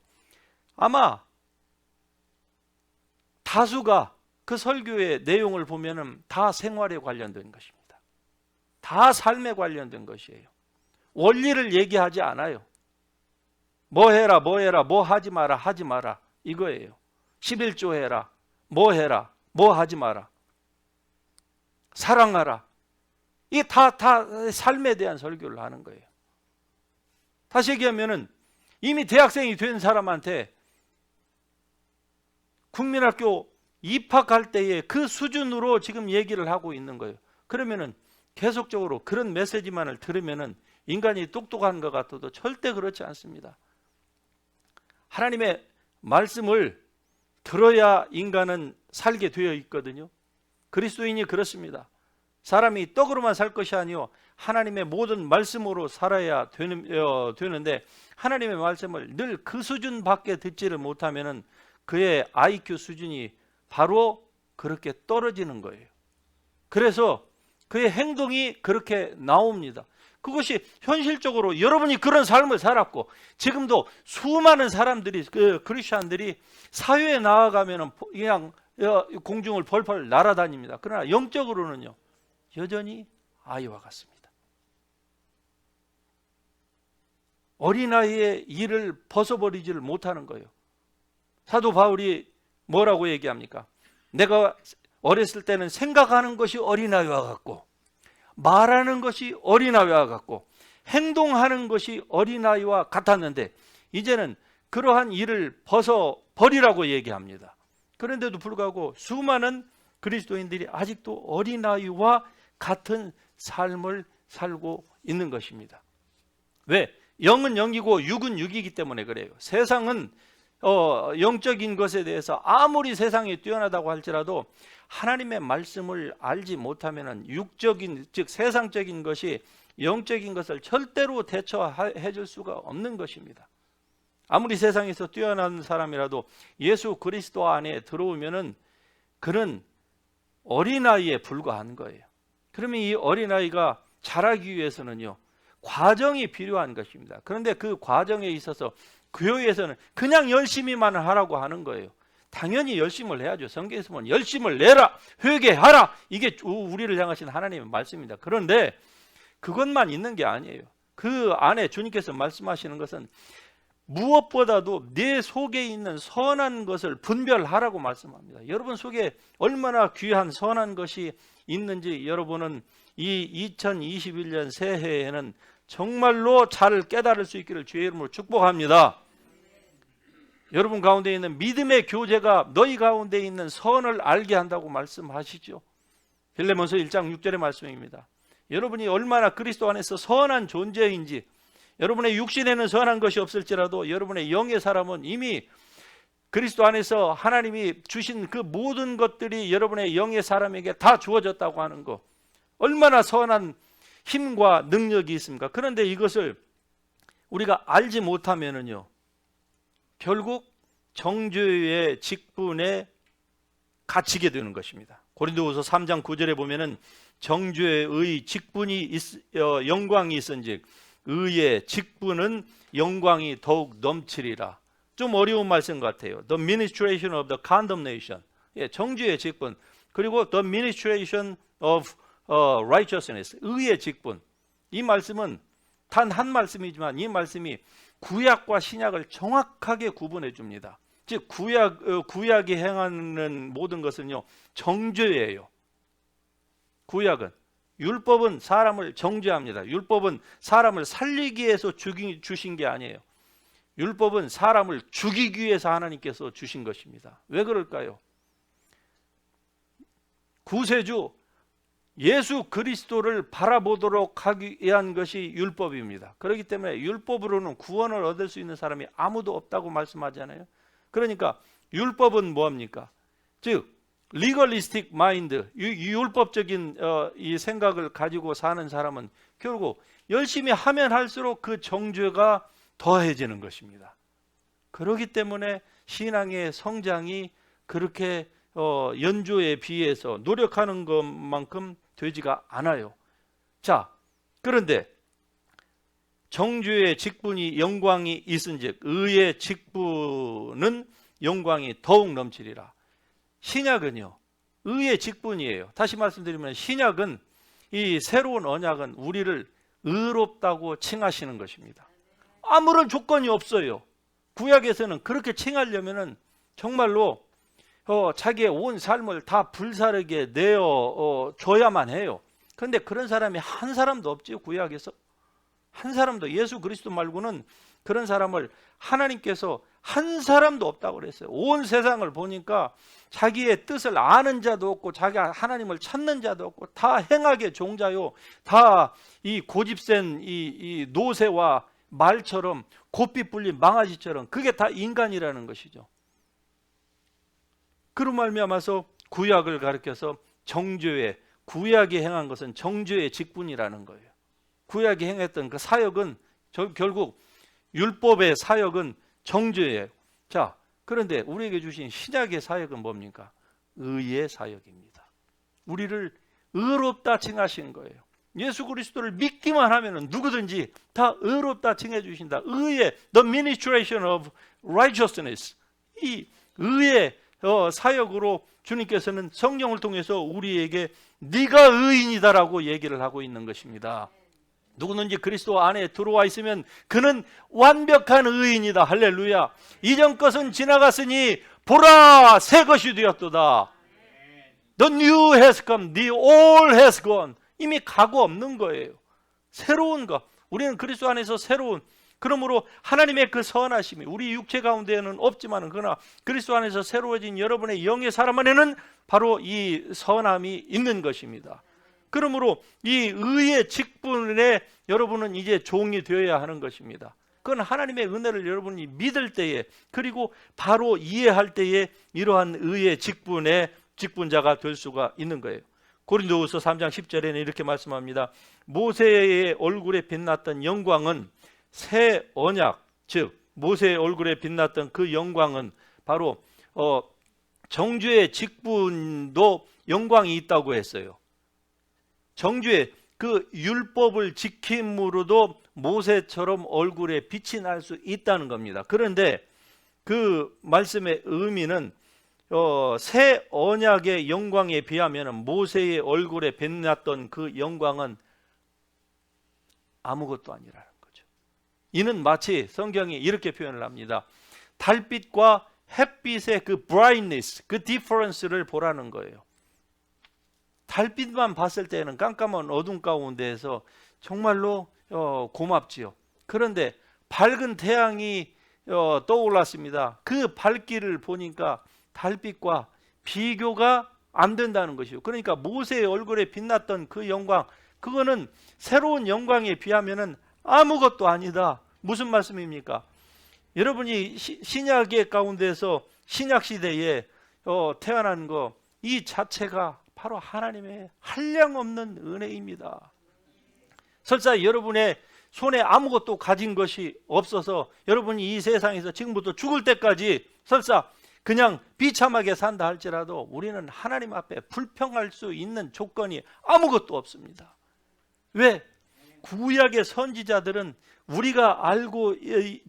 아마 다수가 그 설교의 내용을 보면은 다 생활에 관련된 것입니다. 다 삶에 관련된 것이에요. 원리를 얘기하지 않아요. 뭐 해라, 뭐 해라, 뭐 하지 마라, 하지 마라. 이거예요. 11조 해라, 뭐 해라, 뭐 하지 마라. 사랑하라. 이게 다 삶에 대한 설교를 하는 거예요. 다시 얘기하면은 이미 대학생이 된 사람한테 국민학교 입학할 때의 그 수준으로 지금 얘기를 하고 있는 거예요. 그러면은 계속적으로 그런 메시지만을 들으면은 인간이 똑똑한 것 같아도 절대 그렇지 않습니다. 하나님의 말씀을 들어야 인간은 살게 되어 있거든요. 그리스도인이 그렇습니다. 사람이 떡으로만 살 것이 아니요 하나님의 모든 말씀으로 살아야 되는데 하나님의 말씀을 늘 그 수준밖에 듣지를 못하면은 그의 IQ 수준이 바로 그렇게 떨어지는 거예요. 그래서 그의 행동이 그렇게 나옵니다. 그것이 현실적으로 여러분이 그런 삶을 살았고 지금도 수많은 사람들이 크리스천들이 사회에 나아가면은 그냥 공중을 펄펄 날아다닙니다. 그러나 영적으로는요 여전히 아이와 같습니다. 어린아이의 일을 벗어버리지를 못하는 거예요. 사도 바울이 뭐라고 얘기합니까? 내가 어렸을 때는 생각하는 것이 어린아이와 같고 말하는 것이 어린아이와 같고 행동하는 것이 어린아이와 같았는데 이제는 그러한 일을 벗어버리라고 얘기합니다. 그런데도 불구하고 수많은 그리스도인들이 아직도 어린아이와 같은 삶을 살고 있는 것입니다. 왜? 영은 영이고 육은 육이기 때문에 그래요. 세상은 영적인 것에 대해서 아무리 세상이 뛰어나다고 할지라도 하나님의 말씀을 알지 못하면 육적인 즉 세상적인 것이 영적인 것을 절대로 대처해 줄 수가 없는 것입니다. 아무리 세상에서 뛰어난 사람이라도 예수 그리스도 안에 들어오면은 그는 어린아이에 불과한 거예요. 그러면 이 어린아이가 자라기 위해서는요 과정이 필요한 것입니다. 그런데 그 과정에 있어서 교회에서는 그냥 열심히만 하라고 하는 거예요. 당연히 열심을 해야죠. 성경에서 보면 열심을 내라, 회개하라. 이게 우리를 향하신 하나님의 말씀입니다. 그런데 그것만 있는 게 아니에요. 그 안에 주님께서 말씀하시는 것은 무엇보다도 내 속에 있는 선한 것을 분별하라고 말씀합니다. 여러분 속에 얼마나 귀한 선한 것이 있는지 여러분은 이 2021년 새해에는 정말로 잘 깨달을 수 있기를 주의 이름으로 축복합니다. 여러분 가운데 있는 믿음의 교제가 너희 가운데 있는 선을 알게 한다고 말씀하시죠. 빌레몬서 1장 6절의 말씀입니다. 여러분이 얼마나 그리스도 안에서 선한 존재인지 여러분의 육신에는 선한 것이 없을지라도 여러분의 영의 사람은 이미 그리스도 안에서 하나님이 주신 그 모든 것들이 여러분의 영의 사람에게 다 주어졌다고 하는 것 얼마나 선한 힘과 능력이 있습니까? 그런데 이것을 우리가 알지 못하면은요 결국 정죄의 직분에 갇히게 되는 것입니다. 고린도후서 3장 9절에 보면은 정죄의 직분이 영광이 있은즉 의의 직분은 영광이 더욱 넘치리라. 좀 어려운 말씀 같아요. The ministration of the condemnation. 예, 정죄의 직분. 그리고 the ministration of righteousness. 의의 직분. 이 말씀은 단 한 말씀이지만 이 말씀이 구약과 신약을 정확하게 구분해 줍니다. 즉 구약이 행하는 모든 것은요 정죄예요. 구약은 율법은 사람을 정죄합니다. 율법은 사람을 살리기 위해서 주신 게 아니에요. 율법은 사람을 죽이기 위해서 하나님께서 주신 것입니다. 왜 그럴까요? 구세주 예수 그리스도를 바라보도록 하기 위한 것이 율법입니다. 그렇기 때문에 율법으로는 구원을 얻을 수 있는 사람이 아무도 없다고 말씀하잖아요. 그러니까 율법은 뭐합니까? 즉 legalistic mind, 율법적인 이 생각을 가지고 사는 사람은 결국 열심히 하면 할수록 그 정죄가 더해지는 것입니다. 그렇기 때문에 신앙의 성장이 그렇게 연조에 비해서 노력하는 것만큼 되지가 않아요. 자, 그런데 정죄의 직분이 영광이 있은즉 의의 직분은 영광이 더욱 넘치리라. 신약은요 의의 직분이에요. 다시 말씀드리면 신약은 이 새로운 언약은 우리를 의롭다고 칭하시는 것입니다. 아무런 조건이 없어요. 구약에서는 그렇게 칭하려면은 정말로 자기의 온 삶을 다 불사르게 내어 줘야만 해요. 그런데 그런 사람이 한 사람도 없지요. 구약에서 한 사람도, 예수 그리스도 말고는 그런 사람을 하나님께서 한 사람도 없다고 그랬어요. 온 세상을 보니까 자기의 뜻을 아는 자도 없고 자기가 하나님을 찾는 자도 없고 다 행악의 종자요. 다 이 고집센 이 노새와 말처럼 곱비 불린 망아지처럼 그게 다 인간이라는 것이죠. 그로 말미암아서 구약을 가리켜서 정죄의, 구약이 행한 것은 정죄의 직분이라는 거예요. 구약이 행했던 그 사역은 결국 율법의 사역은 정죄예요. 자, 그런데 우리에게 주신 신약의 사역은 뭡니까? 의의 사역입니다. 우리를 의롭다 칭하신 거예요. 예수 그리스도를 믿기만 하면 누구든지 다 의롭다 칭해 주신다. 의의 the ministration of righteousness, 이 의의 사역으로 주님께서는 성령을 통해서 우리에게 네가 의인이다라고 얘기를 하고 있는 것입니다. 누구든지 그리스도 안에 들어와 있으면 그는 완벽한 의인이다. 할렐루야. 이전 것은 지나갔으니 보라 새 것이 되었도다. The new has come, the old has gone. 이미 가고 없는 거예요. 새로운 것. 우리는 그리스도 안에서 새로운, 그러므로 하나님의 그 선하심이 우리 육체 가운데에는 없지만 그러나 그리스도 안에서 새로워진 여러분의 영의 사람 안에는 바로 이 선함이 있는 것입니다. 그러므로 이 의의 직분에 여러분은 이제 종이 되어야 하는 것입니다. 그건 하나님의 은혜를 여러분이 믿을 때에, 그리고 바로 이해할 때에 이러한 의의 직분의 직분자가 될 수가 있는 거예요. 고린도후서 3장 10절에는 이렇게 말씀합니다. 모세의 얼굴에 빛났던 영광은 새 언약, 즉 모세의 얼굴에 빛났던 그 영광은 바로 정죄의 직분도 영광이 있다고 했어요. 정죄, 그 율법을 지킴으로도 모세처럼 얼굴에 빛이 날 수 있다는 겁니다. 그런데 그 말씀의 의미는 새 언약의 영광에 비하면 모세의 얼굴에 빛났던 그 영광은 아무것도 아니라는 거죠. 이는 마치 성경이 이렇게 표현을 합니다. 달빛과 햇빛의 그 brightness, 그 difference를 보라는 거예요. 달빛만 봤을 때는 깜깜한 어둠 가운데에서 정말로 고맙지요. 그런데 밝은 태양이 떠올랐습니다. 그 밝기를 보니까 달빛과 비교가 안 된다는 것이요. 그러니까 모세의 얼굴에 빛났던 그 영광, 그거는 새로운 영광에 비하면은 아무것도 아니다. 무슨 말씀입니까? 여러분이 신약의 가운데서 신약 시대에 태어난 거, 이 자체가 바로 하나님의 한량없는 은혜입니다. 설사 여러분의 손에 아무것도 가진 것이 없어서 여러분이 이 세상에서 지금부터 죽을 때까지 설사 그냥 비참하게 산다 할지라도 우리는 하나님 앞에 불평할 수 있는 조건이 아무것도 없습니다. 왜? 구약의 선지자들은 우리가 알고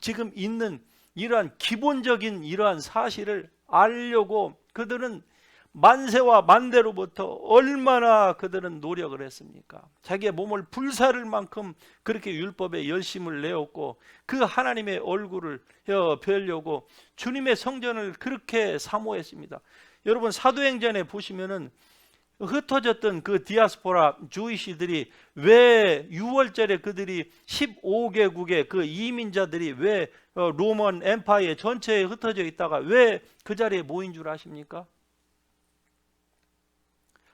지금 있는 이러한 기본적인 이러한 사실을 알려고 그들은 만세와 만대로부터 얼마나 그들은 노력을 했습니까? 자기의 몸을 불사를 만큼 그렇게 율법에 열심을 내었고 그 하나님의 얼굴을 뵈려고 주님의 성전을 그렇게 사모했습니다. 여러분 사도행전에 보시면은 흩어졌던 그 디아스포라 주이시들이 왜 6월절에 그들이 15개국의 그 이민자들이 왜 로먼 엠파이어 전체에 흩어져 있다가 왜 그 자리에 모인 줄 아십니까?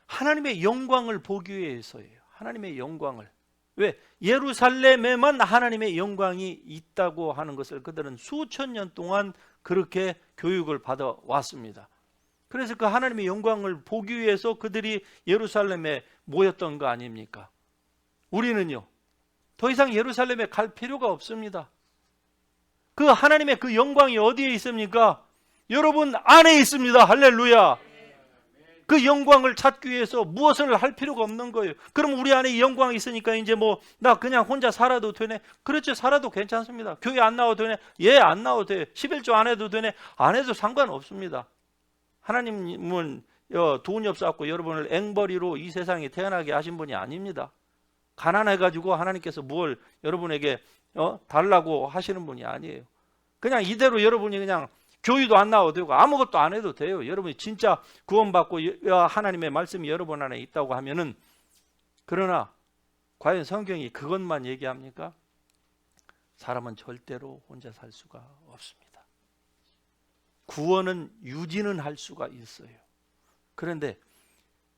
하나님의 영광을 보기 위해서예요. 하나님의 영광을. 왜? 예루살렘에만 하나님의 영광이 있다고 하는 것을 그들은 수천 년 동안 그렇게 교육을 받아 왔습니다. 그래서 그 하나님의 영광을 보기 위해서 그들이 예루살렘에 모였던 거 아닙니까? 우리는요, 더 이상 예루살렘에 갈 필요가 없습니다. 그 하나님의 그 영광이 어디에 있습니까? 여러분 안에 있습니다. 할렐루야. 그 영광을 찾기 위해서 무엇을 할 필요가 없는 거예요. 그럼 우리 안에 이 영광이 있으니까 이제 뭐 나 그냥 혼자 살아도 되네. 그렇죠. 살아도 괜찮습니다. 교회 안 나와도 되네. 예, 안 나와도 돼. 11조 안 해도 되네. 안 해도 상관없습니다. 하나님은 돈이 없어갖고 여러분을 앵벌이로 이 세상에 태어나게 하신 분이 아닙니다. 가난해가지고 하나님께서 뭘 여러분에게 달라고 하시는 분이 아니에요. 그냥 이대로 여러분이 그냥 교회도 안 나와도 되고 아무것도 안 해도 돼요. 여러분이 진짜 구원받고 하나님의 말씀이 여러분 안에 있다고 하면은. 그러나 과연 성경이 그것만 얘기합니까? 사람은 절대로 혼자 살 수가 없습니다. 구원은 유지는 할 수가 있어요. 그런데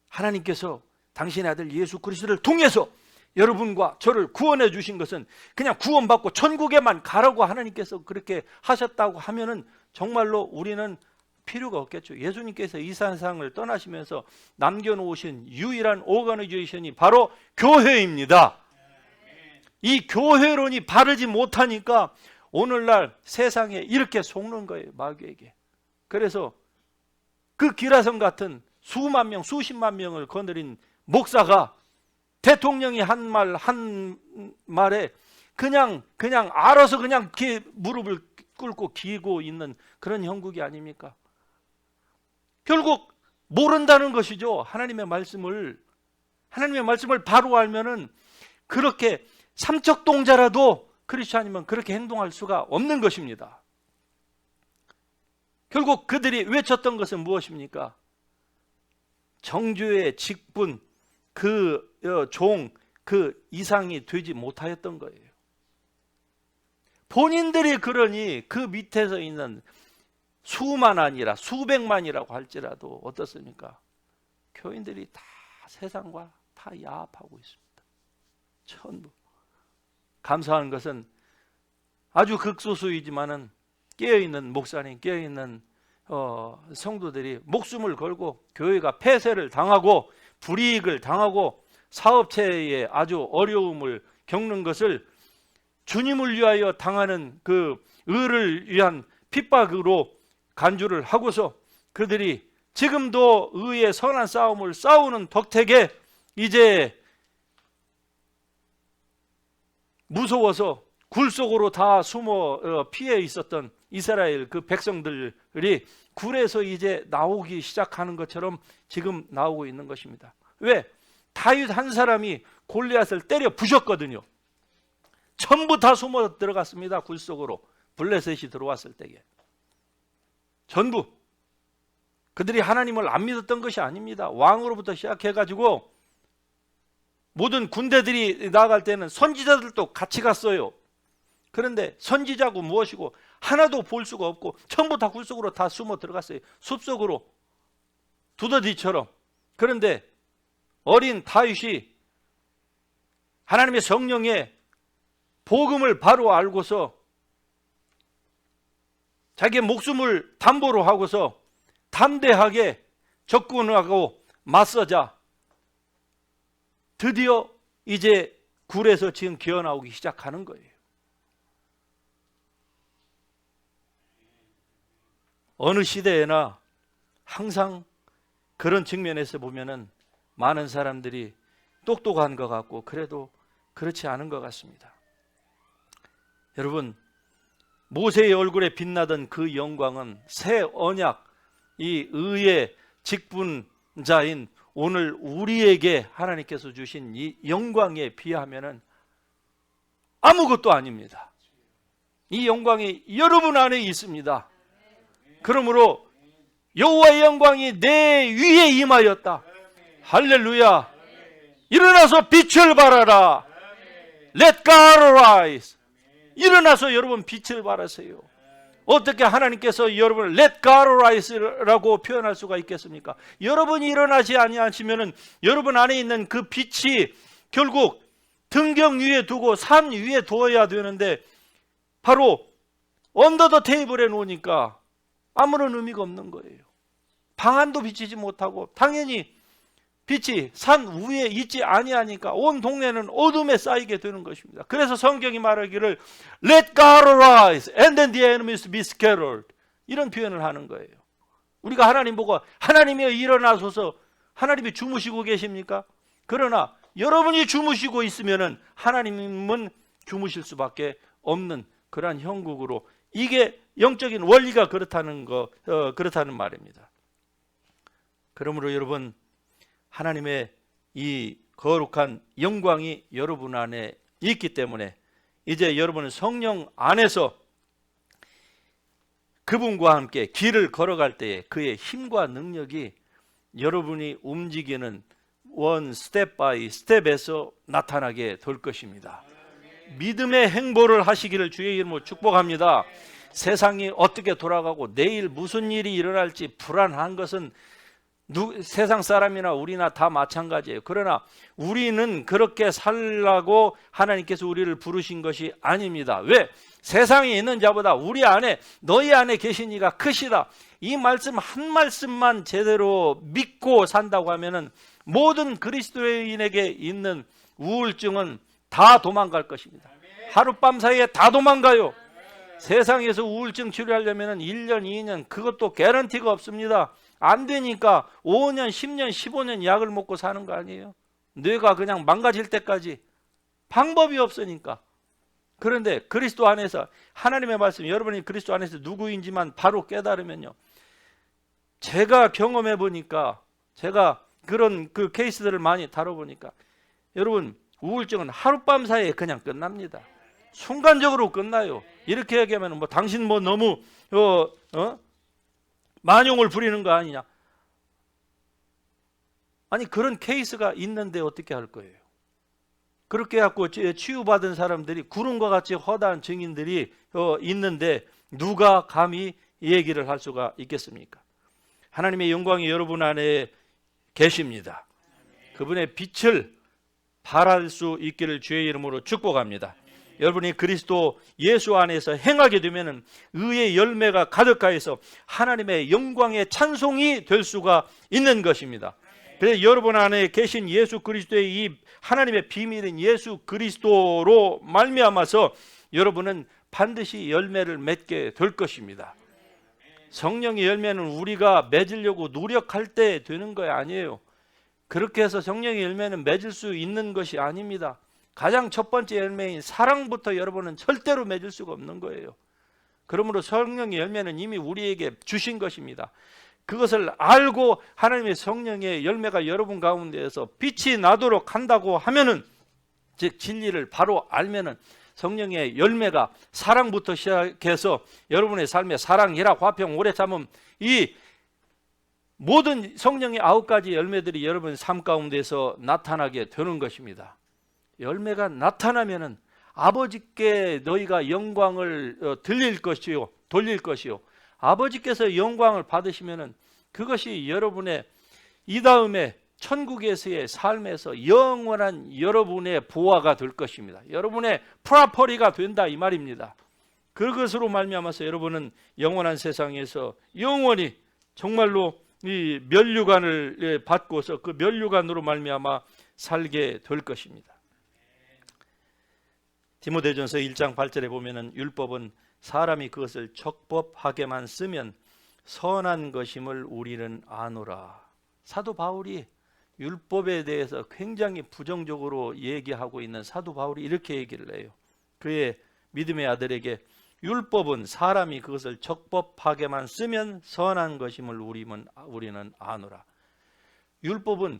하나님께서 당신의 아들 예수 그리스도를 통해서 여러분과 저를 구원해 주신 것은 그냥 구원받고 천국에만 가라고 하나님께서 그렇게 하셨다고 하면은 정말로 우리는 필요가 없겠죠. 예수님께서 이 세상을 떠나시면서 남겨놓으신 유일한 오가니제이션이 바로 교회입니다. 이 교회론이 바르지 못하니까 오늘날 세상에 이렇게 속는 거예요. 마귀에게. 그래서 그 기라성 같은 수만 명, 수십만 명을 거느린 목사가 대통령이 한 말에 그냥 알아서 그냥 무릎을 꿇고 기고 있는 그런 형국이 아닙니까? 결국 모른다는 것이죠. 하나님의 말씀을 바로 알면은 그렇게 삼척동자라도 크리스찬이면 그렇게 행동할 수가 없는 것입니다. 결국 그들이 외쳤던 것은 무엇입니까? 정죄의 직분, 그 이상이 되지 못하였던 거예요. 본인들이 그러니 그 밑에서 있는 수만 아니라 수백만이라고 할지라도 어떻습니까? 교인들이 다 세상과 다 야합하고 있습니다. 전부. 감사한 것은 아주 극소수이지만은 깨어있는 목사님, 깨어있는 성도들이 목숨을 걸고 교회가 폐쇄를 당하고 불이익을 당하고 사업체에 아주 어려움을 겪는 것을 주님을 위하여 당하는 그 의를 위한 핍박으로 간주를 하고서 그들이 지금도 의의 선한 싸움을 싸우는 덕택에 이제 무서워서 굴 속으로 다 숨어 피해 있었던 이스라엘 그 백성들이 굴에서 이제 나오기 시작하는 것처럼 지금 나오고 있는 것입니다. 왜? 다윗 한 사람이 골리앗을 때려 부셨거든요. 전부 다 숨어 들어갔습니다. 굴 속으로. 블레셋이 들어왔을 때에. 전부. 그들이 하나님을 안 믿었던 것이 아닙니다. 왕으로부터 시작해가지고 모든 군대들이 나아갈 때는 선지자들도 같이 갔어요. 그런데 선지자고 무엇이고 하나도 볼 수가 없고 전부 다 굴 속으로 다 숨어 들어갔어요. 숲속으로 두더지처럼. 그런데 어린 다윗이 하나님의 성령의 복음을 바로 알고서 자기의 목숨을 담보로 하고서 담대하게 접근하고 맞서자 드디어 이제 굴에서 지금 기어나오기 시작하는 거예요. 어느 시대에나 항상 그런 측면에서 보면은 많은 사람들이 똑똑한 것 같고 그래도 그렇지 않은 것 같습니다. 여러분, 모세의 얼굴에 빛나던 그 영광은 새 언약, 이 의의 직분자인 오늘 우리에게 하나님께서 주신 이 영광에 비하면은 아무것도 아닙니다. 이 영광이 여러분 안에 있습니다. 그러므로 여호와의 영광이 내 위에 임하였다. 할렐루야. 일어나서 빛을 발하라. Let God arise. 일어나서 여러분 빛을 발하세요. 어떻게 하나님께서 여러분을 Let God arise라고 표현할 수가 있겠습니까? 여러분이 일어나지 아니하시면은 여러분 안에 있는 그 빛이 결국 등경 위에 두고 산 위에 두어야 되는데 바로 언더 더 테이블에 놓으니까 아무런 의미가 없는 거예요. 방안도 비치지 못하고 당연히 빛이 산 위에 있지 아니하니까 온 동네는 어둠에 쌓이게 되는 것입니다. 그래서 성경이 말하기를 Let God arise and then the enemies be scattered, 이런 표현을 하는 거예요. 우리가 하나님 보고 하나님이 일어나소서, 하나님이 주무시고 계십니까? 그러나 여러분이 주무시고 있으면은 하나님은 주무실 수밖에 없는 그러한 형국으로, 이게 영적인 원리가 그렇다는 그렇다는 말입니다. 그러므로 여러분, 하나님의 이 거룩한 영광이 여러분 안에 있기 때문에 이제 여러분은 성령 안에서 그분과 함께 길을 걸어갈 때에 그의 힘과 능력이 여러분이 움직이는 원 스텝 바이 스텝에서 나타나게 될 것입니다. 믿음의 행보를 하시기를 주의 이름으로 축복합니다. 세상이 어떻게 돌아가고 내일 무슨 일이 일어날지 불안한 것은 세상 사람이나 우리나 다 마찬가지예요. 그러나 우리는 그렇게 살라고 하나님께서 우리를 부르신 것이 아닙니다. 왜? 세상에 있는 자보다 우리 안에, 너희 안에 계신 이가 크시다. 이 말씀 한 말씀만 제대로 믿고 산다고 하면은 모든 그리스도인에게 있는 우울증은 다 도망갈 것입니다. 하룻밤 사이에 다 도망가요. 세상에서 우울증 치료하려면 1년, 2년 그것도 개런티가 없습니다. 안 되니까 5년, 10년, 15년 약을 먹고 사는 거 아니에요? 뇌가 그냥 망가질 때까지. 방법이 없으니까. 그런데 그리스도 안에서 하나님의 말씀, 여러분이 그리스도 안에서 누구인지만 바로 깨달으면요, 제가 경험해 보니까, 제가 그런 그 케이스들을 많이 다뤄보니까 여러분, 우울증은 하룻밤 사이에 그냥 끝납니다. 순간적으로 끝나요. 이렇게 얘기하면 뭐 당신 뭐 너무 만용을 부리는 거 아니냐. 아니 그런 케이스가 있는데 어떻게 할 거예요? 그렇게 해갖고 치유받은 사람들이 구름과 같이 허다한 증인들이 있는데 누가 감히 얘기를 할 수가 있겠습니까? 하나님의 영광이 여러분 안에 계십니다. 그분의 빛을 발할 수 있기를 주의 이름으로 축복합니다. 여러분이 그리스도 예수 안에서 행하게 되면 의의 열매가 가득하여서 하나님의 영광의 찬송이 될 수가 있는 것입니다. 그래서 여러분 안에 계신 예수 그리스도의 이 하나님의 비밀인 예수 그리스도로 말미암아서 여러분은 반드시 열매를 맺게 될 것입니다. 성령의 열매는 우리가 맺으려고 노력할 때 되는 거 아니에요. 그렇게 해서 성령의 열매는 맺을 수 있는 것이 아닙니다. 가장 첫 번째 열매인 사랑부터 여러분은 절대로 맺을 수가 없는 거예요. 그러므로 성령의 열매는 이미 우리에게 주신 것입니다. 그것을 알고 하나님의 성령의 열매가 여러분 가운데에서 빛이 나도록 한다고 하면은, 즉 진리를 바로 알면은 성령의 열매가 사랑부터 시작해서 여러분의 삶에 사랑, 희락, 화평, 오래 참음, 이 모든 성령의 9가지 열매들이 여러분 삶 가운데서 나타나게 되는 것입니다. 열매가 나타나면은 아버지께 너희가 영광을 돌릴 것이요. 아버지께서 영광을 받으시면은 그것이 여러분의 이 다음에 천국에서의 삶에서 영원한 여러분의 보화가 될 것입니다. 여러분의 프라퍼리가 된다 이 말입니다. 그것으로 말미암아서 여러분은 영원한 세상에서 영원히 정말로 이 면류관을 받고서 그 면류관으로 말미암아 살게 될 것입니다. 디모데전서 1장 8절에 보면은 율법은 사람이 그것을 적법하게만 쓰면 선한 것임을 우리는 아노라. 사도 바울이 율법에 대해서 굉장히 부정적으로 얘기하고 있는 사도 바울이 이렇게 얘기를 해요. 그의 믿음의 아들에게 율법은 사람이 그것을 적법하게만 쓰면 선한 것임을 우리는 아노라. 율법을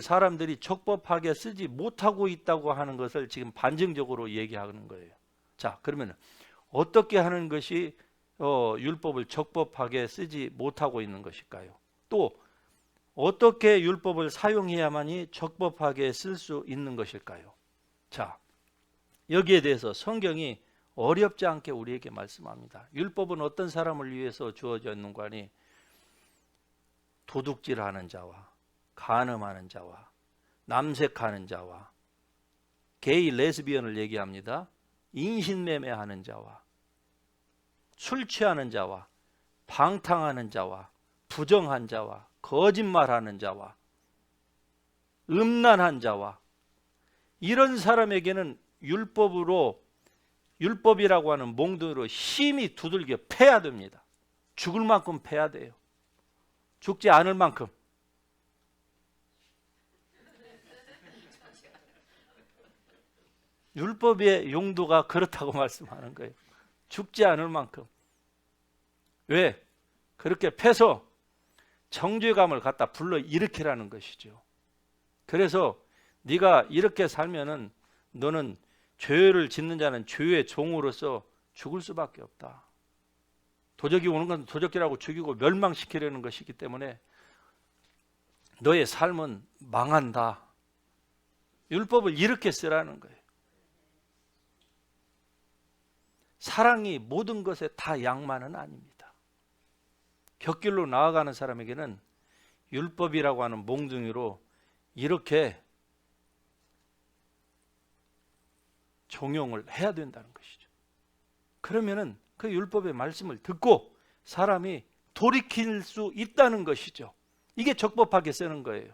사람들이 적법하게 쓰지 못하고 있다고 하는 것을 지금 반증적으로 얘기하는 거예요. 자, 그러면 어떻게 하는 것이 율법을 적법하게 쓰지 못하고 있는 것일까요? 또 어떻게 율법을 사용해야만이 적법하게 쓸 수 있는 것일까요? 자, 여기에 대해서 성경이 어렵지 않게 우리에게 말씀합니다. 율법은 어떤 사람을 위해서 주어져 있는가 하니 도둑질하는 자와 간음하는 자와 남색하는 자와 게이 레즈비언을 얘기합니다. 인신매매하는 자와 술 취하는 자와 방탕하는 자와 부정한 자와 거짓말하는 자와 음란한 자와 이런 사람에게는 율법이라고 하는 몽둥이로 심히 두들겨 패야 됩니다. 죽을 만큼 패야 돼요. 죽지 않을 만큼. 율법의 용도가 그렇다고 말씀하는 거예요. 죽지 않을 만큼. 왜? 그렇게 패서 정죄감을 갖다 불러일으키라는 것이죠. 그래서 네가 이렇게 살면은 너는 죄를 짓는 자는 죄의 종으로서 죽을 수밖에 없다. 도적이 오는 건 도적질하고 죽이고 멸망시키려는 것이기 때문에 너의 삶은 망한다. 율법을 이렇게 쓰라는 거예요. 사랑이 모든 것에 다 양만은 아닙니다. 곁길로 나아가는 사람에게는 율법이라고 하는 몽둥이로 이렇게 종용을 해야 된다는 것이죠. 그러면은 그 율법의 말씀을 듣고 사람이 돌이킬 수 있다는 것이죠. 이게 적법하게 쓰는 거예요.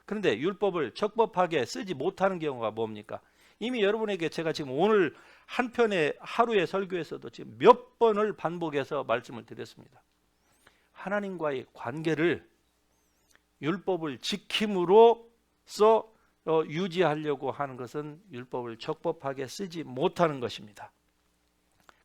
그런데 율법을 적법하게 쓰지 못하는 경우가 뭡니까? 이미 여러분에게 제가 지금 오늘 한 편의 하루의 설교에서도 지금 몇 번을 반복해서 말씀을 드렸습니다. 하나님과의 관계를 율법을 지킴으로써 유지하려고 하는 것은 율법을 적법하게 쓰지 못하는 것입니다.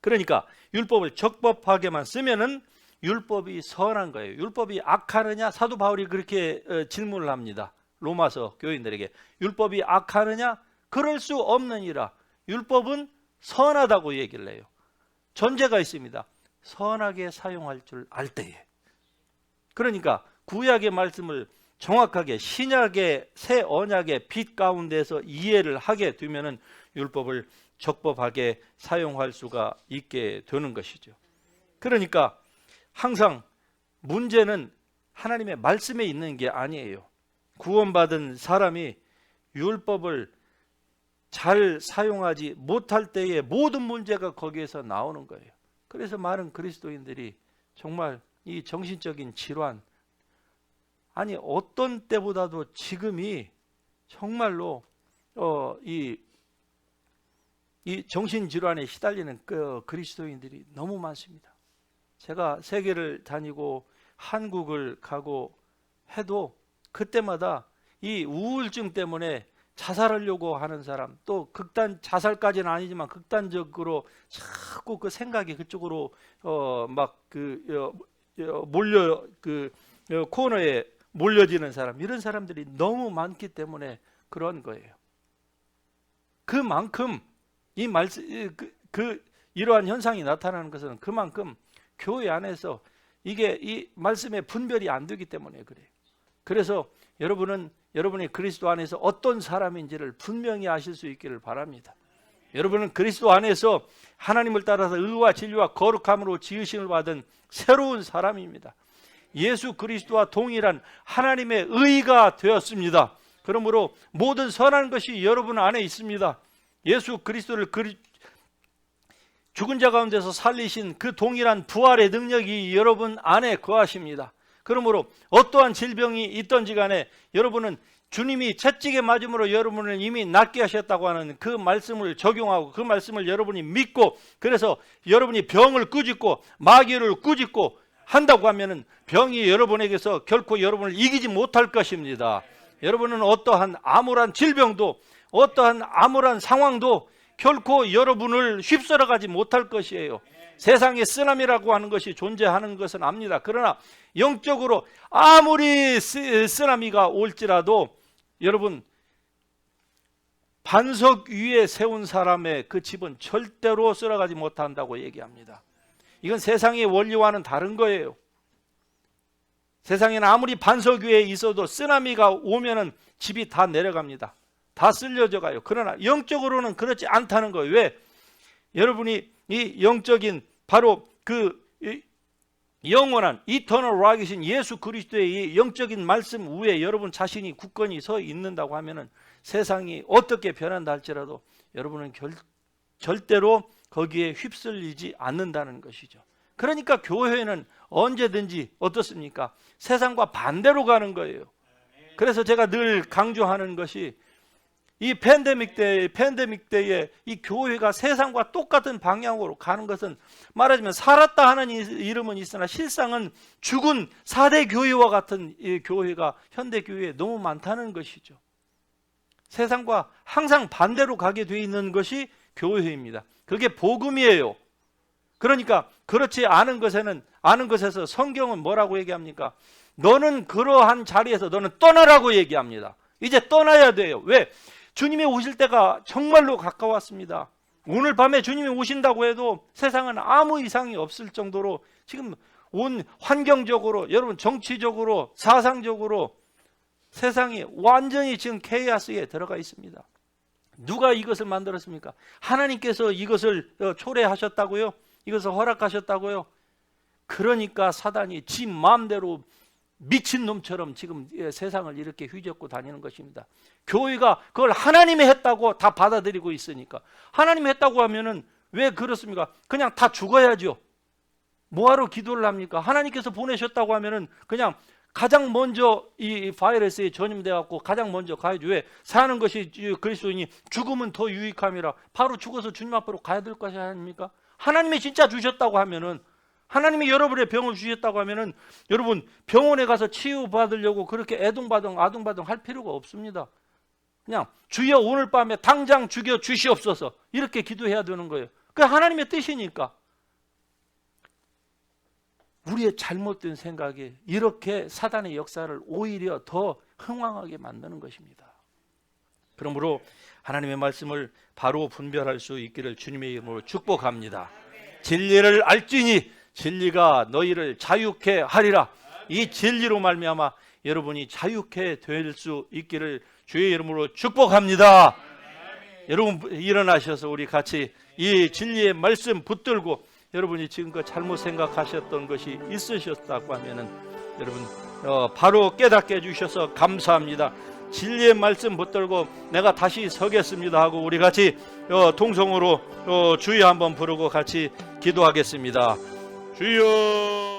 그러니까 율법을 적법하게만 쓰면은 율법이 선한 거예요. 율법이 악하느냐? 사도 바울이 그렇게 질문을 합니다. 로마서 교인들에게 율법이 악하느냐? 그럴 수 없느니라. 율법은 선하다고 얘기를 해요. 전제가 있습니다. 선하게 사용할 줄 알 때에. 그러니까 구약의 말씀을 정확하게 신약의 새 언약의 빛 가운데서 이해를 하게 되면은 율법을 적법하게 사용할 수가 있게 되는 것이죠. 그러니까 항상 문제는 하나님의 말씀에 있는 게 아니에요. 구원받은 사람이 율법을 잘 사용하지 못할 때의 모든 문제가 거기에서 나오는 거예요. 그래서 많은 그리스도인들이 정말 이 정신적인 질환, 아니 어떤 때보다도 지금이 정말로 이 정신질환에 시달리는 그리스도인들이 너무 많습니다. 제가 세계를 다니고 한국을 가고 해도 그때마다 이 우울증 때문에 자살하려고 하는 사람, 또 자살까지는 아니지만 극단적으로 자꾸 그 생각이 그쪽으로 코너에 몰려지는 사람, 이런 사람들이 너무 많기 때문에 그런 거예요. 그만큼 이 말씀 이러한 현상이 나타나는 것은 그만큼 교회 안에서 이게 이 말씀의 분별이 안 되기 때문에 그래요. 그래서 여러분이 그리스도 안에서 어떤 사람인지를 분명히 아실 수 있기를 바랍니다. 여러분은 그리스도 안에서 하나님을 따라서 의와 진리와 거룩함으로 지으심을 받은 새로운 사람입니다. 예수 그리스도와 동일한 하나님의 의가 되었습니다. 그러므로 모든 선한 것이 여러분 안에 있습니다. 예수 그리스도를 죽은 자 가운데서 살리신 그 동일한 부활의 능력이 여러분 안에 거하십니다. 그러므로 어떠한 질병이 있든지 간에 여러분은 주님이 채찍에 맞음으로 여러분을 이미 낫게 하셨다고 하는 그 말씀을 적용하고 그 말씀을 여러분이 믿고, 그래서 여러분이 병을 꾸짖고 마귀를 꾸짖고 한다고 하면은 병이 여러분에게서 결코 여러분을 이기지 못할 것입니다. 여러분은 어떠한 암울한 질병도 어떠한 암울한 상황도 결코 여러분을 휩쓸어 가지 못할 것이에요. 세상에 쓰나미라고 하는 것이 존재하는 것은 압니다. 그러나 영적으로 아무리 쓰나미가 올지라도 여러분, 반석 위에 세운 사람의 그 집은 절대로 쓸어가지 못한다고 얘기합니다. 이건 세상의 원리와는 다른 거예요. 세상에는 아무리 반석 위에 있어도 쓰나미가 오면은 집이 다 내려갑니다. 다 쓸려져 가요. 그러나 영적으로는 그렇지 않다는 거예요. 왜? 여러분이 이 영적인 바로 그 영원한 이터널 락이신 예수 그리스도의 이 영적인 말씀 위에 여러분 자신이 굳건히 서 있는다고 하면은 세상이 어떻게 변한다 할지라도 여러분은 절대로 거기에 휩쓸리지 않는다는 것이죠. 그러니까 교회는 언제든지 어떻습니까? 세상과 반대로 가는 거예요. 그래서 제가 늘 강조하는 것이 이 팬데믹 때에 이 교회가 세상과 똑같은 방향으로 가는 것은 말하자면 살았다 하는 이름은 있으나 실상은 죽은 4대 교회와 같은 이 교회가 현대 교회에 너무 많다는 것이죠. 세상과 항상 반대로 가게 돼 있는 것이 교회입니다. 그게 복음이에요. 그러니까 그렇지 않은 것에서 성경은 뭐라고 얘기합니까? 너는 그러한 자리에서 너는 떠나라고 얘기합니다. 이제 떠나야 돼요. 왜? 주님이 오실 때가 정말로 가까웠습니다. 오늘 밤에 주님이 오신다고 해도 세상은 아무 이상이 없을 정도로 지금 온 환경적으로, 여러분 정치적으로, 사상적으로 세상이 완전히 지금 케이아스에 들어가 있습니다. 누가 이것을 만들었습니까? 하나님께서 이것을 초래하셨다고요? 이것을 허락하셨다고요? 그러니까 사단이 지 마음대로 미친놈처럼 지금 세상을 이렇게 휘젓고 다니는 것입니다. 교회가 그걸 하나님이 했다고 다 받아들이고 있으니까. 하나님이 했다고 하면은 왜 그렇습니까? 그냥 다 죽어야죠. 뭐하러 기도를 합니까? 하나님께서 보내셨다고 하면은 그냥 가장 먼저 이 바이러스에 전염돼 갖고 가장 먼저 가야죠. 왜? 사는 것이 그리스도인이 죽음은 더 유익함이라. 바로 죽어서 주님 앞으로 가야 될 것이 아닙니까? 하나님이 진짜 주셨다고 하면은, 하나님이 여러분의 병을 주셨다고 하면은 여러분 병원에 가서 치유받으려고 그렇게 애동바동 아동바동 할 필요가 없습니다. 그냥 주여 오늘 밤에 당장 죽여 주시옵소서 이렇게 기도해야 되는 거예요. 그게 하나님의 뜻이니까. 우리의 잘못된 생각이 이렇게 사단의 역사를 오히려 더 흥황하게 만드는 것입니다. 그러므로 하나님의 말씀을 바로 분별할 수 있기를 주님의 이름으로 축복합니다. 진리를 알지니 진리가 너희를 자유케 하리라. 이 진리로 말미암아 여러분이 자유케 될 수 있기를 주의 이름으로 축복합니다. 여러분 일어나셔서 우리 같이 이 진리의 말씀 붙들고, 여러분이 지금껏 잘못 생각하셨던 것이 있으셨다고 하면은 여러분 바로 깨닫게 해주셔서 감사합니다. 진리의 말씀 붙들고 내가 다시 서겠습니다 하고 우리 같이 동성으로 주여 한번 부르고 같이 기도하겠습니다. 주여.